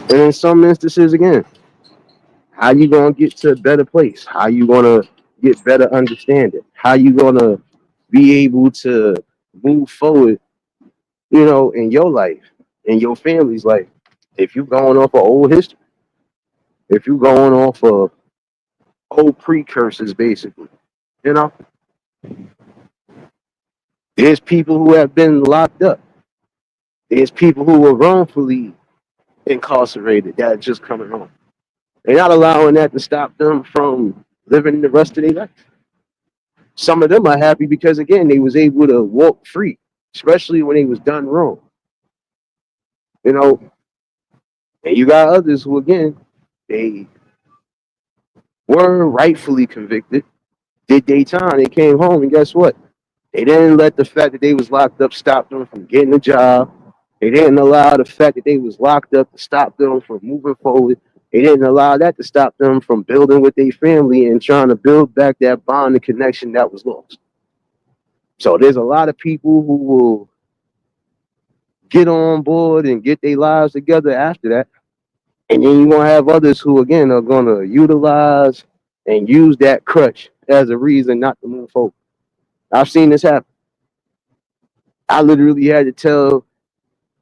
And in some instances, again, how you gonna get to a better place? How you gonna get better understanding? How you gonna be able to move forward, in your life, in your family's life? If you going off of old history, if you going off of old precursors, basically, you know, there's people who have been locked up. There's people who were wrongfully incarcerated that are just coming home. They're not allowing that to stop them from living the rest of their life. Some of them are happy because again they was able to walk free, especially when they was done wrong. You know, and you got others who again they were rightfully convicted, did their time, they came home, and guess what? They didn't let the fact that they was locked up stop them from getting a job. They didn't allow the fact that they was locked up to stop them from moving forward. They didn't allow that to stop them from building with their family and trying to build back that bond and connection that was lost. So there's a lot of people who will get on board and get their lives together after that. And then you're gonna have others who again are gonna utilize and use that crutch as a reason not to move forward. I've seen this happen. I literally had to tell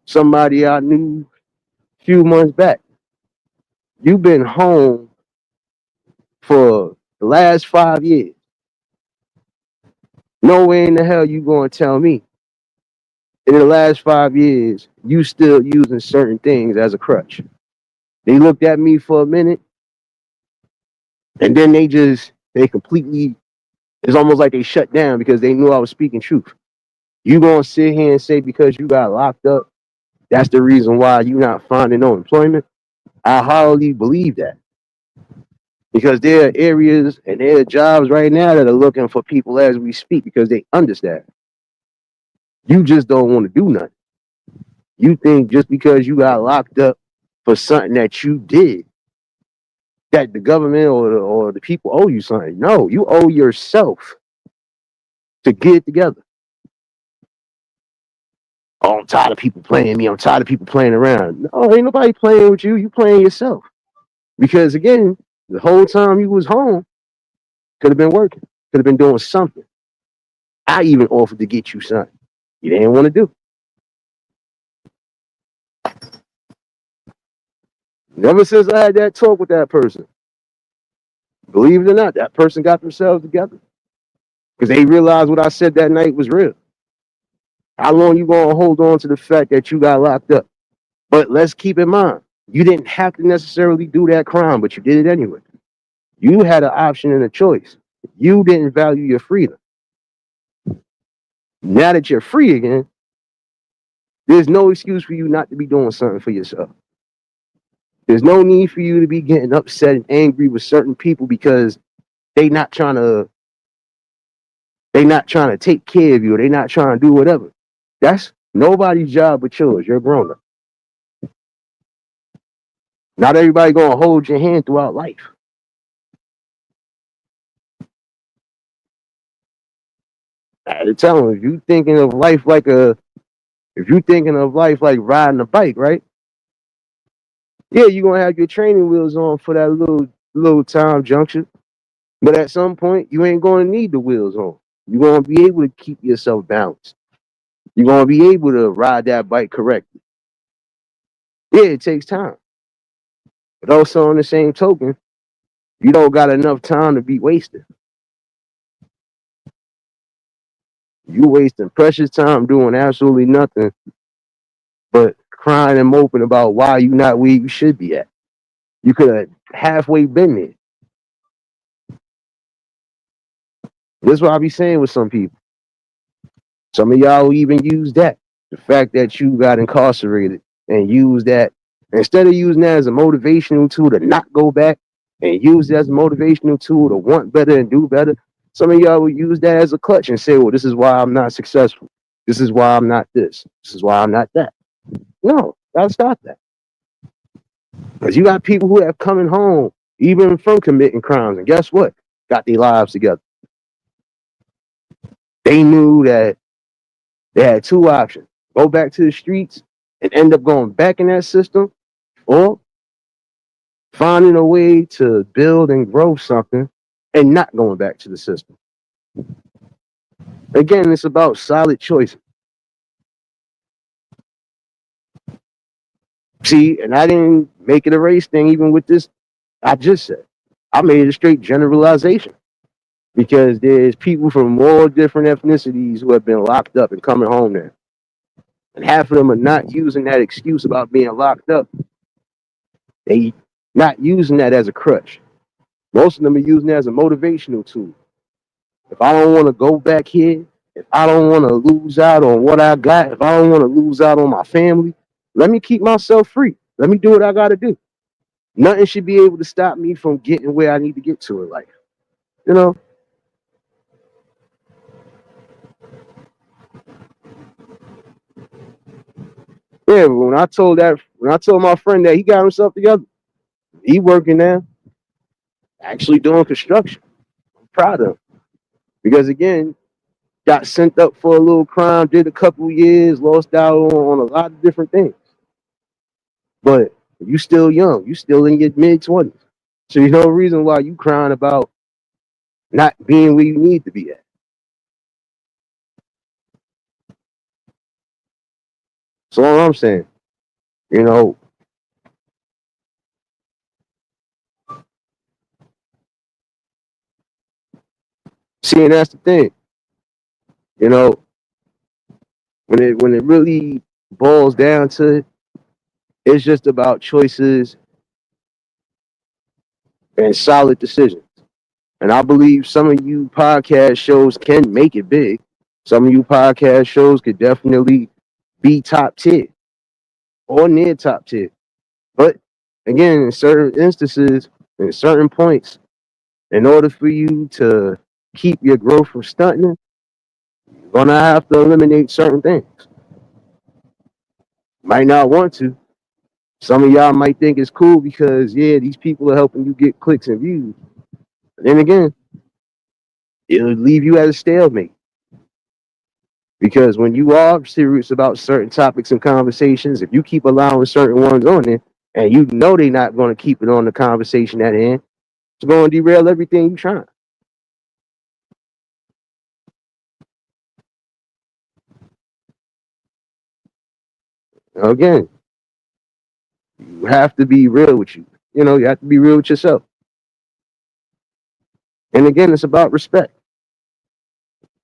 somebody I knew a few months back, you've been home for the last 5 years. No way in the hell you gonna tell me in the last 5 years you still using certain things as a crutch. They looked at me for a minute and then they completely, it's almost like they shut down because they knew I was speaking truth. You gonna sit here and say because you got locked up, that's the reason why you not finding no employment? I hardly believe that because there are areas and there are jobs right now that are looking for people as we speak because they understand. You just don't want to do nothing. You think just because you got locked up for something that you did, that the government or the people owe you something. No, you owe yourself to get it together. Oh, I'm tired of people playing me. I'm tired of people playing around. No, ain't nobody playing with you. You playing yourself. Because again, the whole time you was home, could have been working, could have been doing something. I even offered to get you something. You didn't want to do. Never since I had that talk with that person, believe it or not, that person got themselves together because they realized what I said that night was real. How long you gonna hold on to the fact that you got locked up? But let's keep in mind, you didn't have to necessarily do that crime, but you did it anyway. You had an option and a choice. You didn't value your freedom. Now that you're free again, there's no excuse for you not to be doing something for yourself. There's no need for you to be getting upset and angry with certain people because they not trying to take care of you or they not trying to do whatever. That's nobody's job but yours. You're a grown up. Not everybody gonna hold your hand throughout life. I had to tell them if you thinking of life like riding a bike, right? Yeah, you're gonna have your training wheels on for that little time junction. But at some point, you ain't gonna need the wheels on. You're gonna be able to keep yourself balanced. You're gonna be able to ride that bike correctly. Yeah, it takes time. But also on the same token, you don't got enough time to be wasted. You wasting precious time doing absolutely nothing but crying and moping about why you not where you should be at. You could have halfway been there. That's what I be saying with some people. Some of y'all will even use that. The fact that you got incarcerated and use that instead of using that as a motivational tool to not go back and use it as a motivational tool to want better and do better. Some of y'all will use that as a clutch and say, well, this is why I'm not successful. This is why I'm not this. This is why I'm not that. No, gotta stop that. Because you got people who have coming home, even from committing crimes, and guess what? Got their lives together. They knew that they had two options: go back to the streets and end up going back in that system, or finding a way to build and grow something and not going back to the system. Again, it's about solid choices. See, and I didn't make it a race thing even with this. I just said I made it a straight generalization because there's people from all different ethnicities who have been locked up and coming home now. And half of them are not using that excuse about being locked up. They not using that as a crutch. Most of them are using it as a motivational tool. If I don't want to go back here, if I don't want to lose out on what I got, if I don't want to lose out on my family, let me keep myself free. Let me do what I got to do. Nothing should be able to stop me from getting where I need to get to in life. You know? Yeah, but when I told my friend that he got himself together, he working now, actually doing construction. I'm proud of him. Because again, got sent up for a little crime, did a couple years, lost out on a lot of different things. But you still young, you still in your mid-20s. So there's no reason why you crying about not being where you need to be at. So all I'm saying, you know, see, and that's the thing. You know, when it really boils down to it, it's just about choices and solid decisions. And I believe some of you podcast shows can make it big. Some of you podcast shows could definitely be top tier or near top tier. But again, in certain instances, in certain points, in order for you to keep your growth from stunting, you're gonna have to eliminate certain things. Might not want to. Some of y'all might think it's cool because yeah, these people are helping you get clicks and views. But then again, it'll leave you at a stalemate. Because when you are serious about certain topics and conversations, if you keep allowing certain ones on there and you know they're not going to keep it on the conversation at hand, it's going to derail everything you're trying. Again, you have to be real with you. You know, you have to be real with yourself. And again, it's about respect.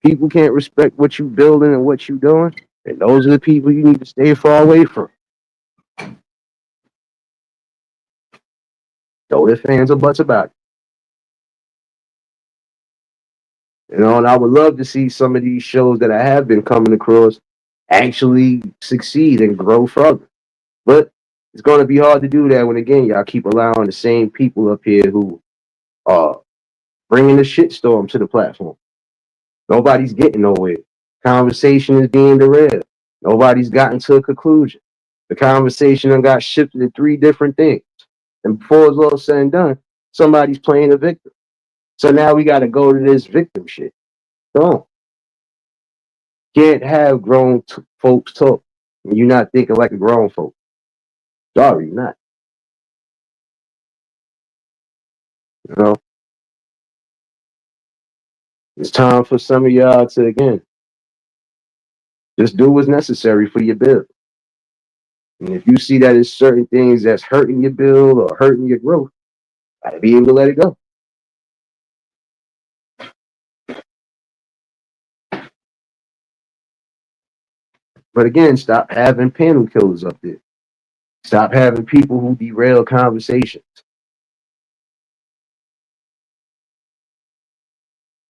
People can't respect what you building and what you doing, and those are the people you need to stay far away from. Throw their fans or butts about it. You know, and I would love to see some of these shows that I have been coming across actually succeed and grow further. But it's going to be hard to do that when, again, y'all keep allowing the same people up here who are bringing the shitstorm to the platform. Nobody's getting nowhere. Conversation is being derailed. Nobody's gotten to a conclusion. The conversation done got shifted to three different things. And before it's all said and done, somebody's playing a victim. So now we got to go to this victim shit. Don't. Can't have grown folks talk. And you're not thinking like a grown folk. Sorry, you're not. You know, it's time for some of y'all to, again, just do what's necessary for your build. And if you see that it's certain things that's hurting your build or hurting your growth, gotta be able to let it go. But again, stop having panel killers up there. Stop having people who derail conversations.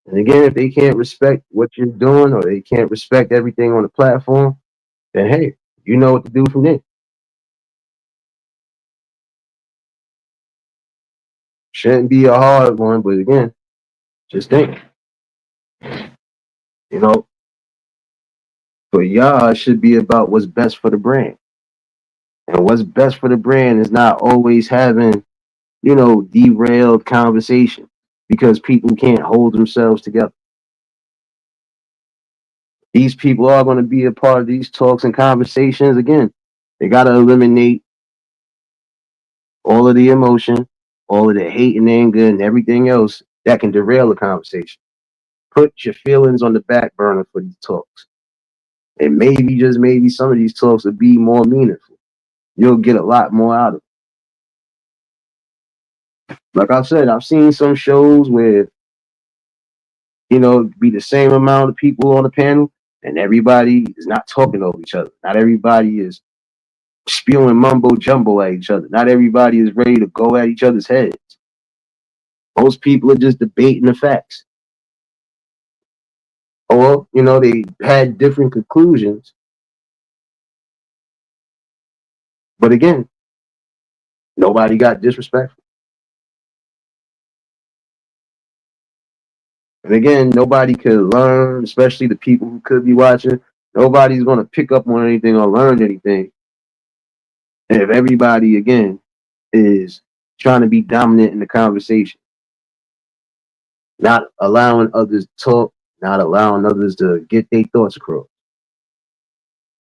And again, if they can't respect what you're doing or they can't respect everything on the platform, then hey, you know what to do from there. Shouldn't be a hard one, but again, just think, you know, for y'all, it should be about what's best for the brand. And what's best for the brand is not always having, you know, derailed conversation because people can't hold themselves together. These people are going to be a part of these talks and conversations. Again, they got to eliminate all of the emotion, all of the hate and anger and everything else that can derail a conversation. Put your feelings on the back burner for these talks. And maybe, just maybe, some of these talks will be more meaningful. You'll get a lot more out of it. Like I said, I've seen some shows where, you know, be the same amount of people on the panel and everybody is not talking over each other. Not everybody is spewing mumbo jumbo at each other. Not everybody is ready to go at each other's heads. Most people are just debating the facts. Or, you know, they had different conclusions. But again, nobody got disrespectful. And again, nobody could learn, especially the people who could be watching. Nobody's going to pick up on anything or learn anything. And if everybody, again, is trying to be dominant in the conversation, not allowing others to talk, not allowing others to get their thoughts across,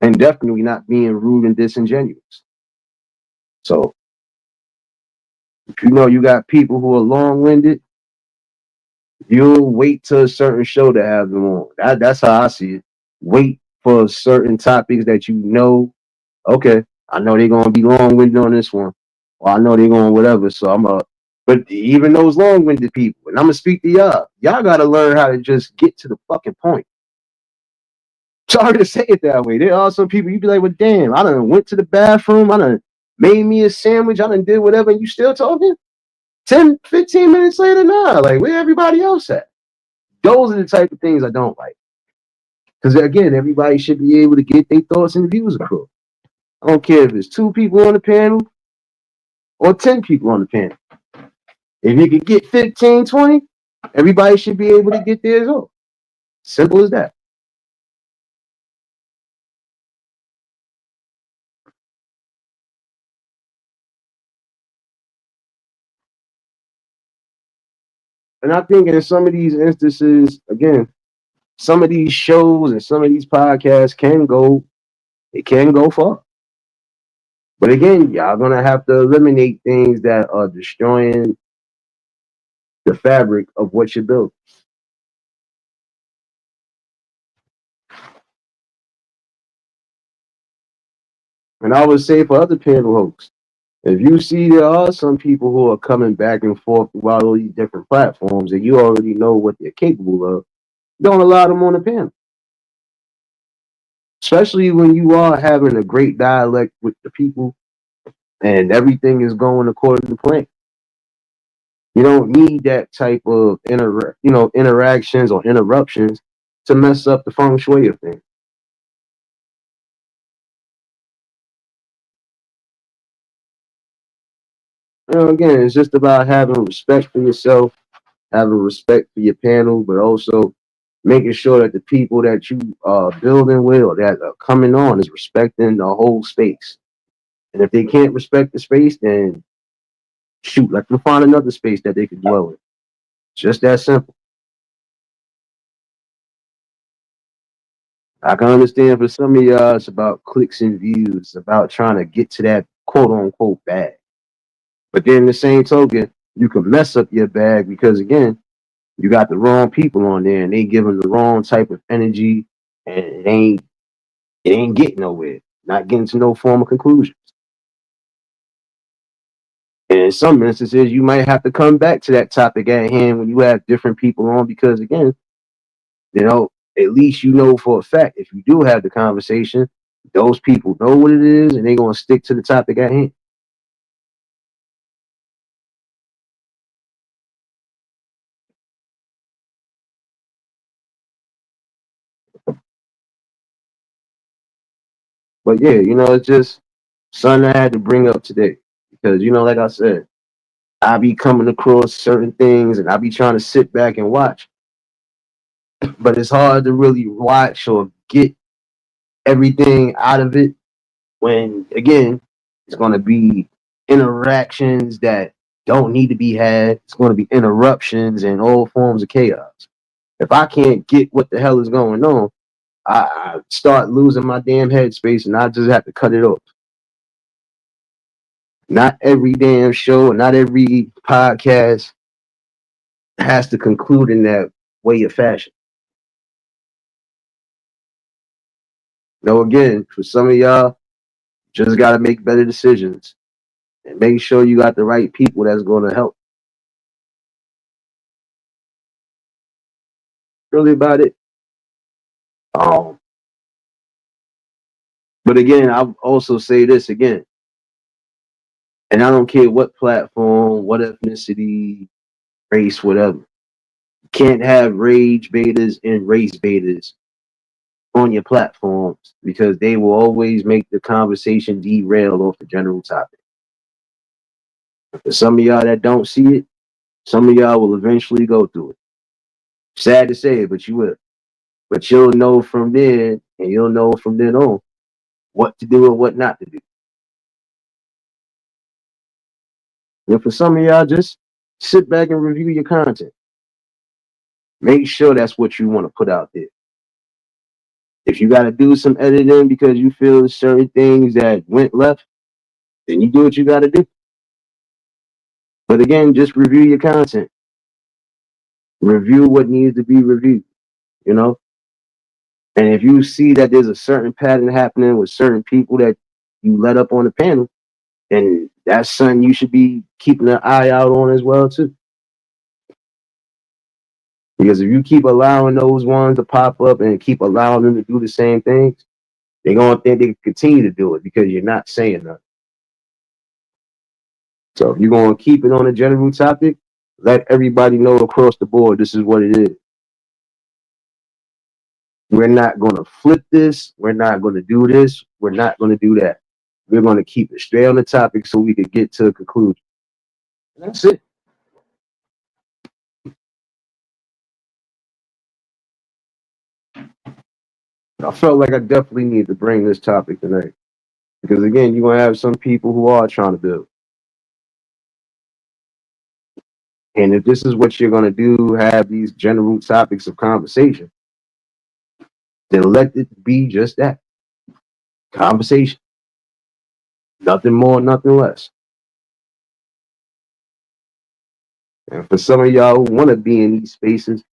and definitely not being rude and disingenuous. So, if you know you got people who are long winded, you'll wait till a certain show to have them on. That's how I see it. Wait for certain topics that you know, okay, I know they're gonna be long winded on this one. Or I know they're going whatever. So I'm a but even those long winded people, and I'm gonna speak to y'all. Y'all gotta learn how to just get to the fucking point. Sorry to say it that way. There are some people you be like, well, damn, I done went to the bathroom, I done made me a sandwich, I done did whatever, and you still talking? 10, 15 minutes later, nah. Like, where everybody else at? Those are the type of things I don't like. Because again, everybody should be able to get their thoughts and views across. I don't care if it's two people on the panel or 10 people on the panel. If you could get 15, 20, everybody should be able to get theirs off. Simple as that. And I think in some of these instances, again, some of these shows and some of these podcasts it can go far. But again, y'all gonna have to eliminate things that are destroying the fabric of what you built. And I would say for other panel hosts, if you see there are some people who are coming back and forth throughout all these different platforms and you already know what they're capable of, don't allow them on the panel. Especially when you are having a great dialect with the people and everything is going according to plan. You don't need that type of interactions or interruptions to mess up the feng shui of things. Again, it's just about having respect for yourself, having respect for your panel, but also making sure that the people that you are building with or that are coming on is respecting the whole space. And if they can't respect the space, then shoot, let them find another space that they can dwell in. Just that simple. I can understand for some of y'all, it's about clicks and views, about trying to get to that quote unquote bag. But then the same token, you can mess up your bag because again, you got the wrong people on there and they giving the wrong type of energy and it ain't getting nowhere, not getting to no formal conclusions. And in some instances, you might have to come back to that topic at hand when you have different people on because again, at least you know for a fact if you do have the conversation, those people know what it is and they're gonna stick to the topic at hand. But yeah, it's just something I had to bring up today because like I said, I be coming across certain things and I be trying to sit back and watch, but it's hard to really watch or get everything out of it when again it's going to be interactions that don't need to be had. It's going to be interruptions and all forms of chaos. If I can't get what the hell is going on, I start losing my damn headspace and I just have to cut it off. Not every damn show, not every podcast has to conclude in that way of fashion. Again, for some of y'all, just got to make better decisions and make sure you got the right people that's going to help. Really about it. Um, but again, I'll also say this again, and I don't care what platform, what ethnicity, race, whatever. You can't have rage betas and race betas on your platforms because they will always make the conversation derail off the general topic. For some of y'all that don't see it, some of y'all will eventually go through it. Sad to say it, but you will. But you'll know from then, and you'll know from then on what to do and what not to do. And for some of y'all, just sit back and review your content. Make sure that's what you want to put out there. If you got to do some editing because you feel certain things that went left, then you do what you got to do. But again, just review your content. Review what needs to be reviewed, you know? And if you see that there's a certain pattern happening with certain people that you let up on the panel, then that's something you should be keeping an eye out on as well, too. Because if you keep allowing those ones to pop up and keep allowing them to do the same things, they're going to think they can continue to do it because you're not saying nothing. So if you're going to keep it on a general topic, let everybody know across the board this is what it is. We're not going to flip this. We're not going to do this. We're not going to do that. We're going to keep it straight on the topic so we could get to a conclusion. And that's it. I felt like I definitely need to bring this topic tonight because again, you're gonna have some people who are trying to build, and if this is what you're gonna do, have these general topics of conversation, then let it be just that conversation, nothing more, nothing less. And for some of y'all who want to be in these spaces,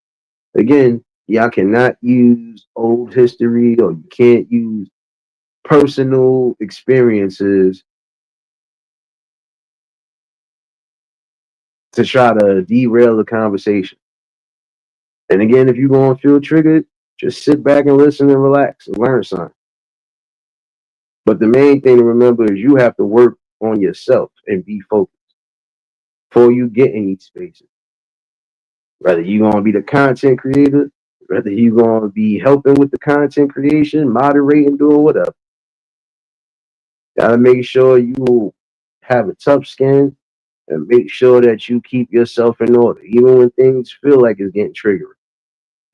again, y'all cannot use old history or you can't use personal experiences to try to derail the conversation. And again, if you're going to feel triggered, just sit back and listen and relax and learn something. But the main thing to remember is you have to work on yourself and be focused before you get in these spaces. Whether you're going to be the content creator, whether you're going to be helping with the content creation, moderating, doing whatever. Gotta make sure you have a tough skin and make sure that you keep yourself in order, even when things feel like it's getting triggered.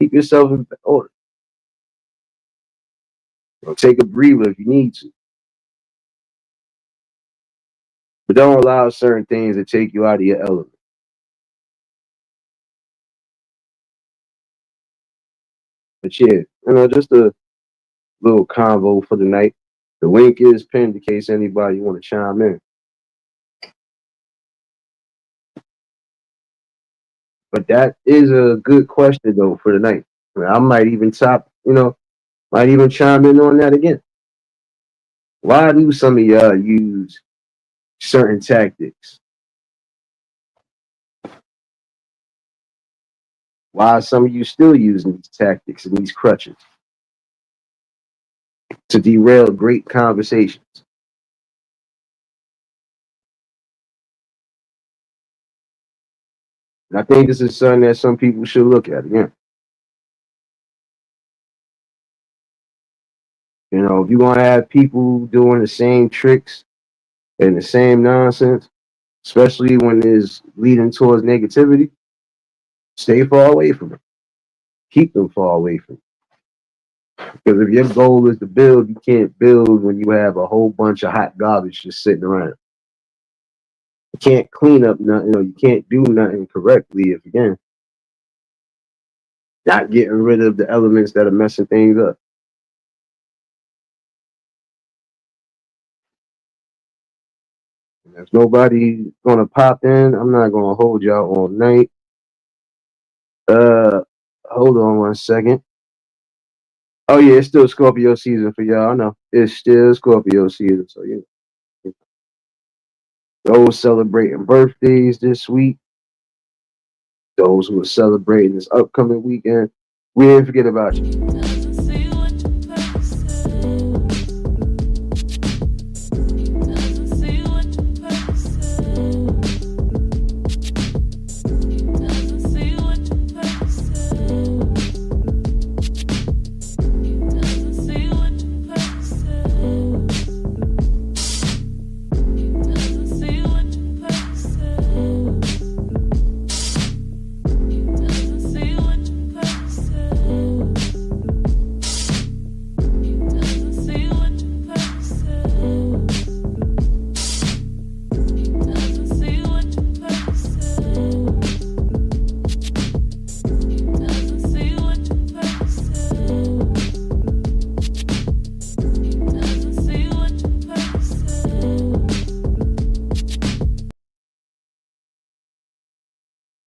Keep yourself in order. Take a breather if you need to. But don't allow certain things to take you out of your element. But yeah, just a little convo for the night. The link is pinned in case anybody want to chime in. But that is a good question though for the night. I might even might even chime in on that again. Why do some of y'all use certain tactics? Why are some of you still using these tactics and these crutches to derail great conversations? And I think this is something that some people should look at again. If you're gonna have people doing the same tricks and the same nonsense, especially when it's leading towards negativity, stay far away from them. Keep them far away from them. Because if your goal is to build, you can't build when you have a whole bunch of hot garbage just sitting around. You can't clean up nothing, you can't do nothing correctly if again not getting rid of the elements that are messing things up. And if nobody gonna pop in, I'm not gonna hold y'all all night. Uh, hold on one second. Oh yeah, it's still Scorpio season for y'all. I know it's still Scorpio season, so those celebrating birthdays this week, those who are celebrating this upcoming weekend, we didn't forget about you.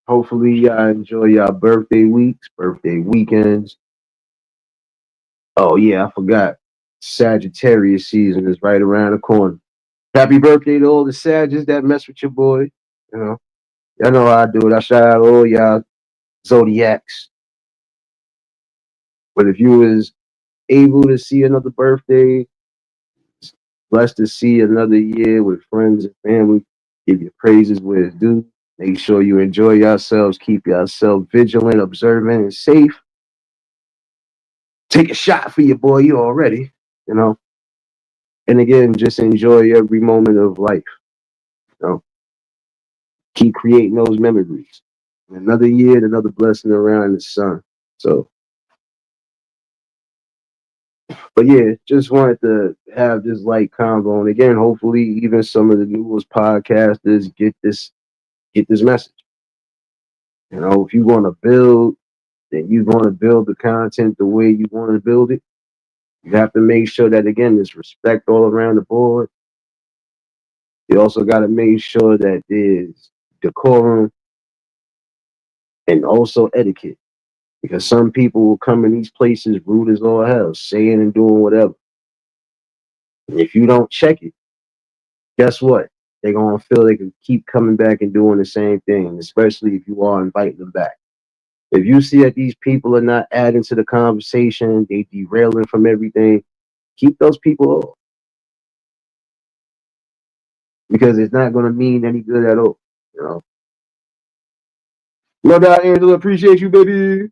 Hopefully, y'all enjoy y'all birthday weeks, birthday weekends. Oh, yeah, I forgot. Sagittarius season is right around the corner. Happy birthday to all the Sagittarius that mess with your boy. Y'all know how I do it. I shout out all y'all Zodiacs. But if you was able to see another birthday, blessed to see another year with friends and family, give your praises where it's due. Make sure you enjoy yourselves, keep yourself vigilant, observant, and safe. Take a shot for your boy, you already, And again, just enjoy every moment of life. You know, keep creating those memories. Another year, another blessing around the sun. So, but yeah, just wanted to have this light convo. And again, hopefully, even some of the newest podcasters get this message. You know, if you want to build, then you want to build the content the way you want to build it. You have to make sure that again, there's respect all around the board. You also got to make sure that there's decorum and also etiquette. Because some people will come in these places rude as all hell, saying and doing whatever. And if you don't check it, guess what? They're gonna feel they can keep coming back and doing the same thing, especially if you are inviting them back. If you see that these people are not adding to the conversation, they derailing from everything, keep those people off. Because it's not gonna mean any good at all. You know. No doubt, Angela, appreciate you, baby.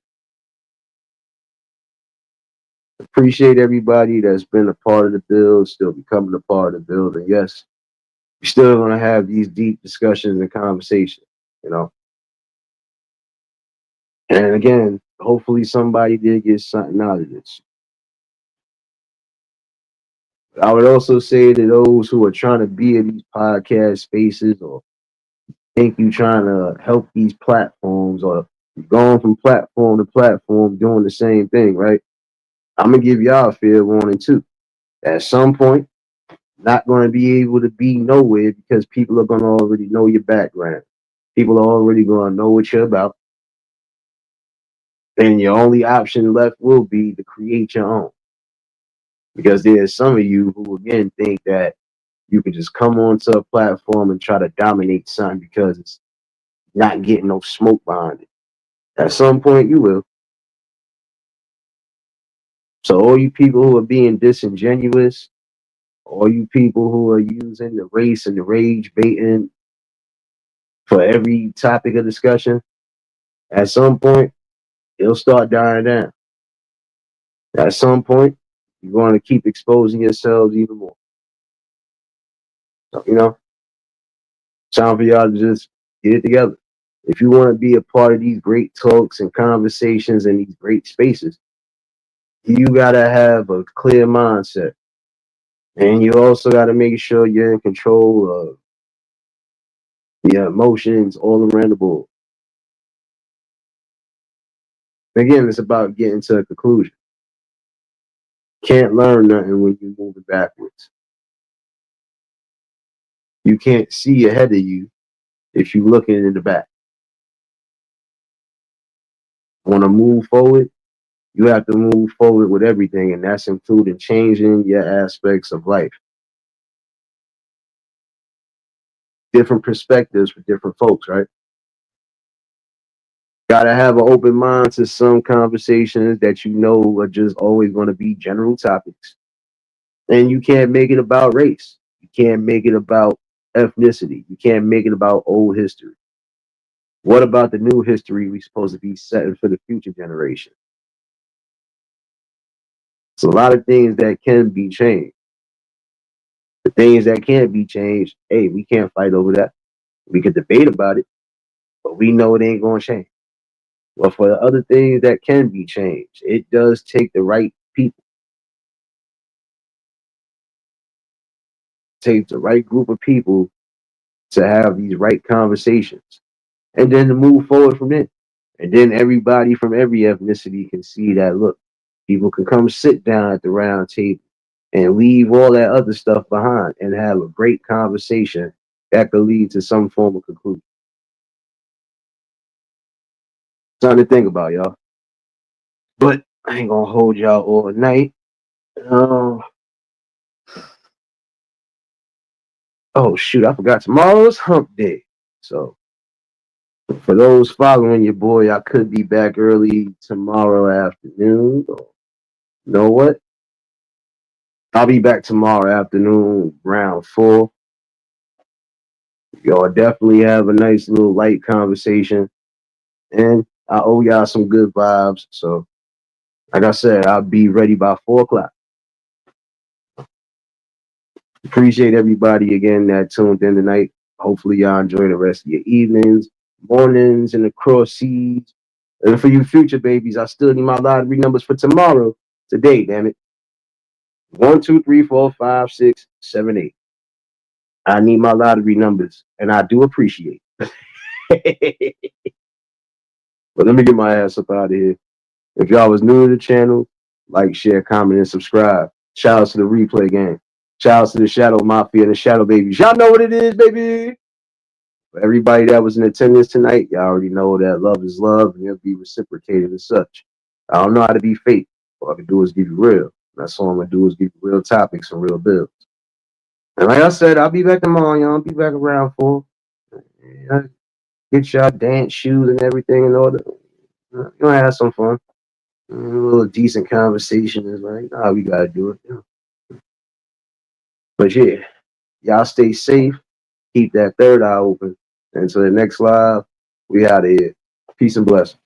Appreciate everybody that's been a part of the build, still becoming a part of the build. And yes, we're still gonna have these deep discussions and conversations, you know. And again, hopefully somebody did get something out of this. I would also say to those who are trying to be in these podcast spaces or think you trying to help these platforms or going from platform to platform doing the same thing, right? I'm gonna give y'all a fair warning too. At some point, not gonna be able to be nowhere because people are gonna already know your background. People are already gonna know what you're about. And your only option left will be to create your own. Because there's some of you who again think that you can just come onto a platform and try to dominate something because it's not getting no smoke behind it. At some point you will. So all you people who are being disingenuous, all you people who are using the race and the rage baiting for every topic of discussion, at some point it'll start dying down. At some point, you're going to keep exposing yourselves even more. So, you know, time for y'all to just get it together. If you want to be a part of these great talks and conversations and these great spaces, you got to have a clear mindset. And you also got to make sure you're in control of your emotions all around the board. Again, it's about getting to a conclusion. Can't learn nothing when you're moving backwards. You can't see ahead of you if you're looking in the back. Want to move forward? You have to move forward with everything, and that's including changing your aspects of life. Different perspectives for different folks, right? Gotta have an open mind to some conversations that you know are just always going to be general topics. And you can't make it about race. You can't make it about ethnicity. You can't make it about old history. What about the new history we're supposed to be setting for the future generation? It's a lot of things that can be changed. The things that can't be changed, hey, we can't fight over that. We could debate about it, but we know it ain't going to change. Well, for the other things that can be changed, it does take the right people, take the right group of people to have these right conversations and then to move forward from it. And then everybody from every ethnicity can see that look, people can come sit down at the round table and leave all that other stuff behind and have a great conversation that could lead to some form of conclusion. Something to think about, y'all. But I ain't gonna hold y'all all night. Uh, oh shoot, I forgot tomorrow's hump day. So for those following your boy, I could be back early tomorrow afternoon. Or, you know what? I'll be back tomorrow afternoon, round 4. Y'all definitely have a nice little light conversation. And I owe y'all some good vibes. So, like I said, I'll be ready by 4 o'clock. Appreciate everybody again that tuned in tonight. Hopefully y'all enjoy the rest of your evenings, mornings, and the cross seas. And for you future babies, I still need my lottery numbers for tomorrow. Today, damn it. 1, 2, 3, 4, 5, 6, 7, 8. I need my lottery numbers, and I do appreciate it. But let me get my ass up out of here. If y'all was new to the channel, like, share, comment, and subscribe. Shout out to the replay game. Shout out to the Shadow Mafia and the Shadow Babies. Y'all know what it is, baby. For everybody that was in attendance tonight, y'all already know that love is love and it'll be reciprocated as such. I don't know how to be fake. All I can do is give you real. That's all I'm gonna do is give you real topics and real bills. And like I said, I'll be back tomorrow, y'all. I'll be back around 4. Yeah, get y'all dance shoes and everything in order. You're gonna have some fun. A little decent conversation is like, nah, we gotta do it. But yeah, y'all stay safe. Keep that third eye open. Until the next live, we out of here. Peace and blessings.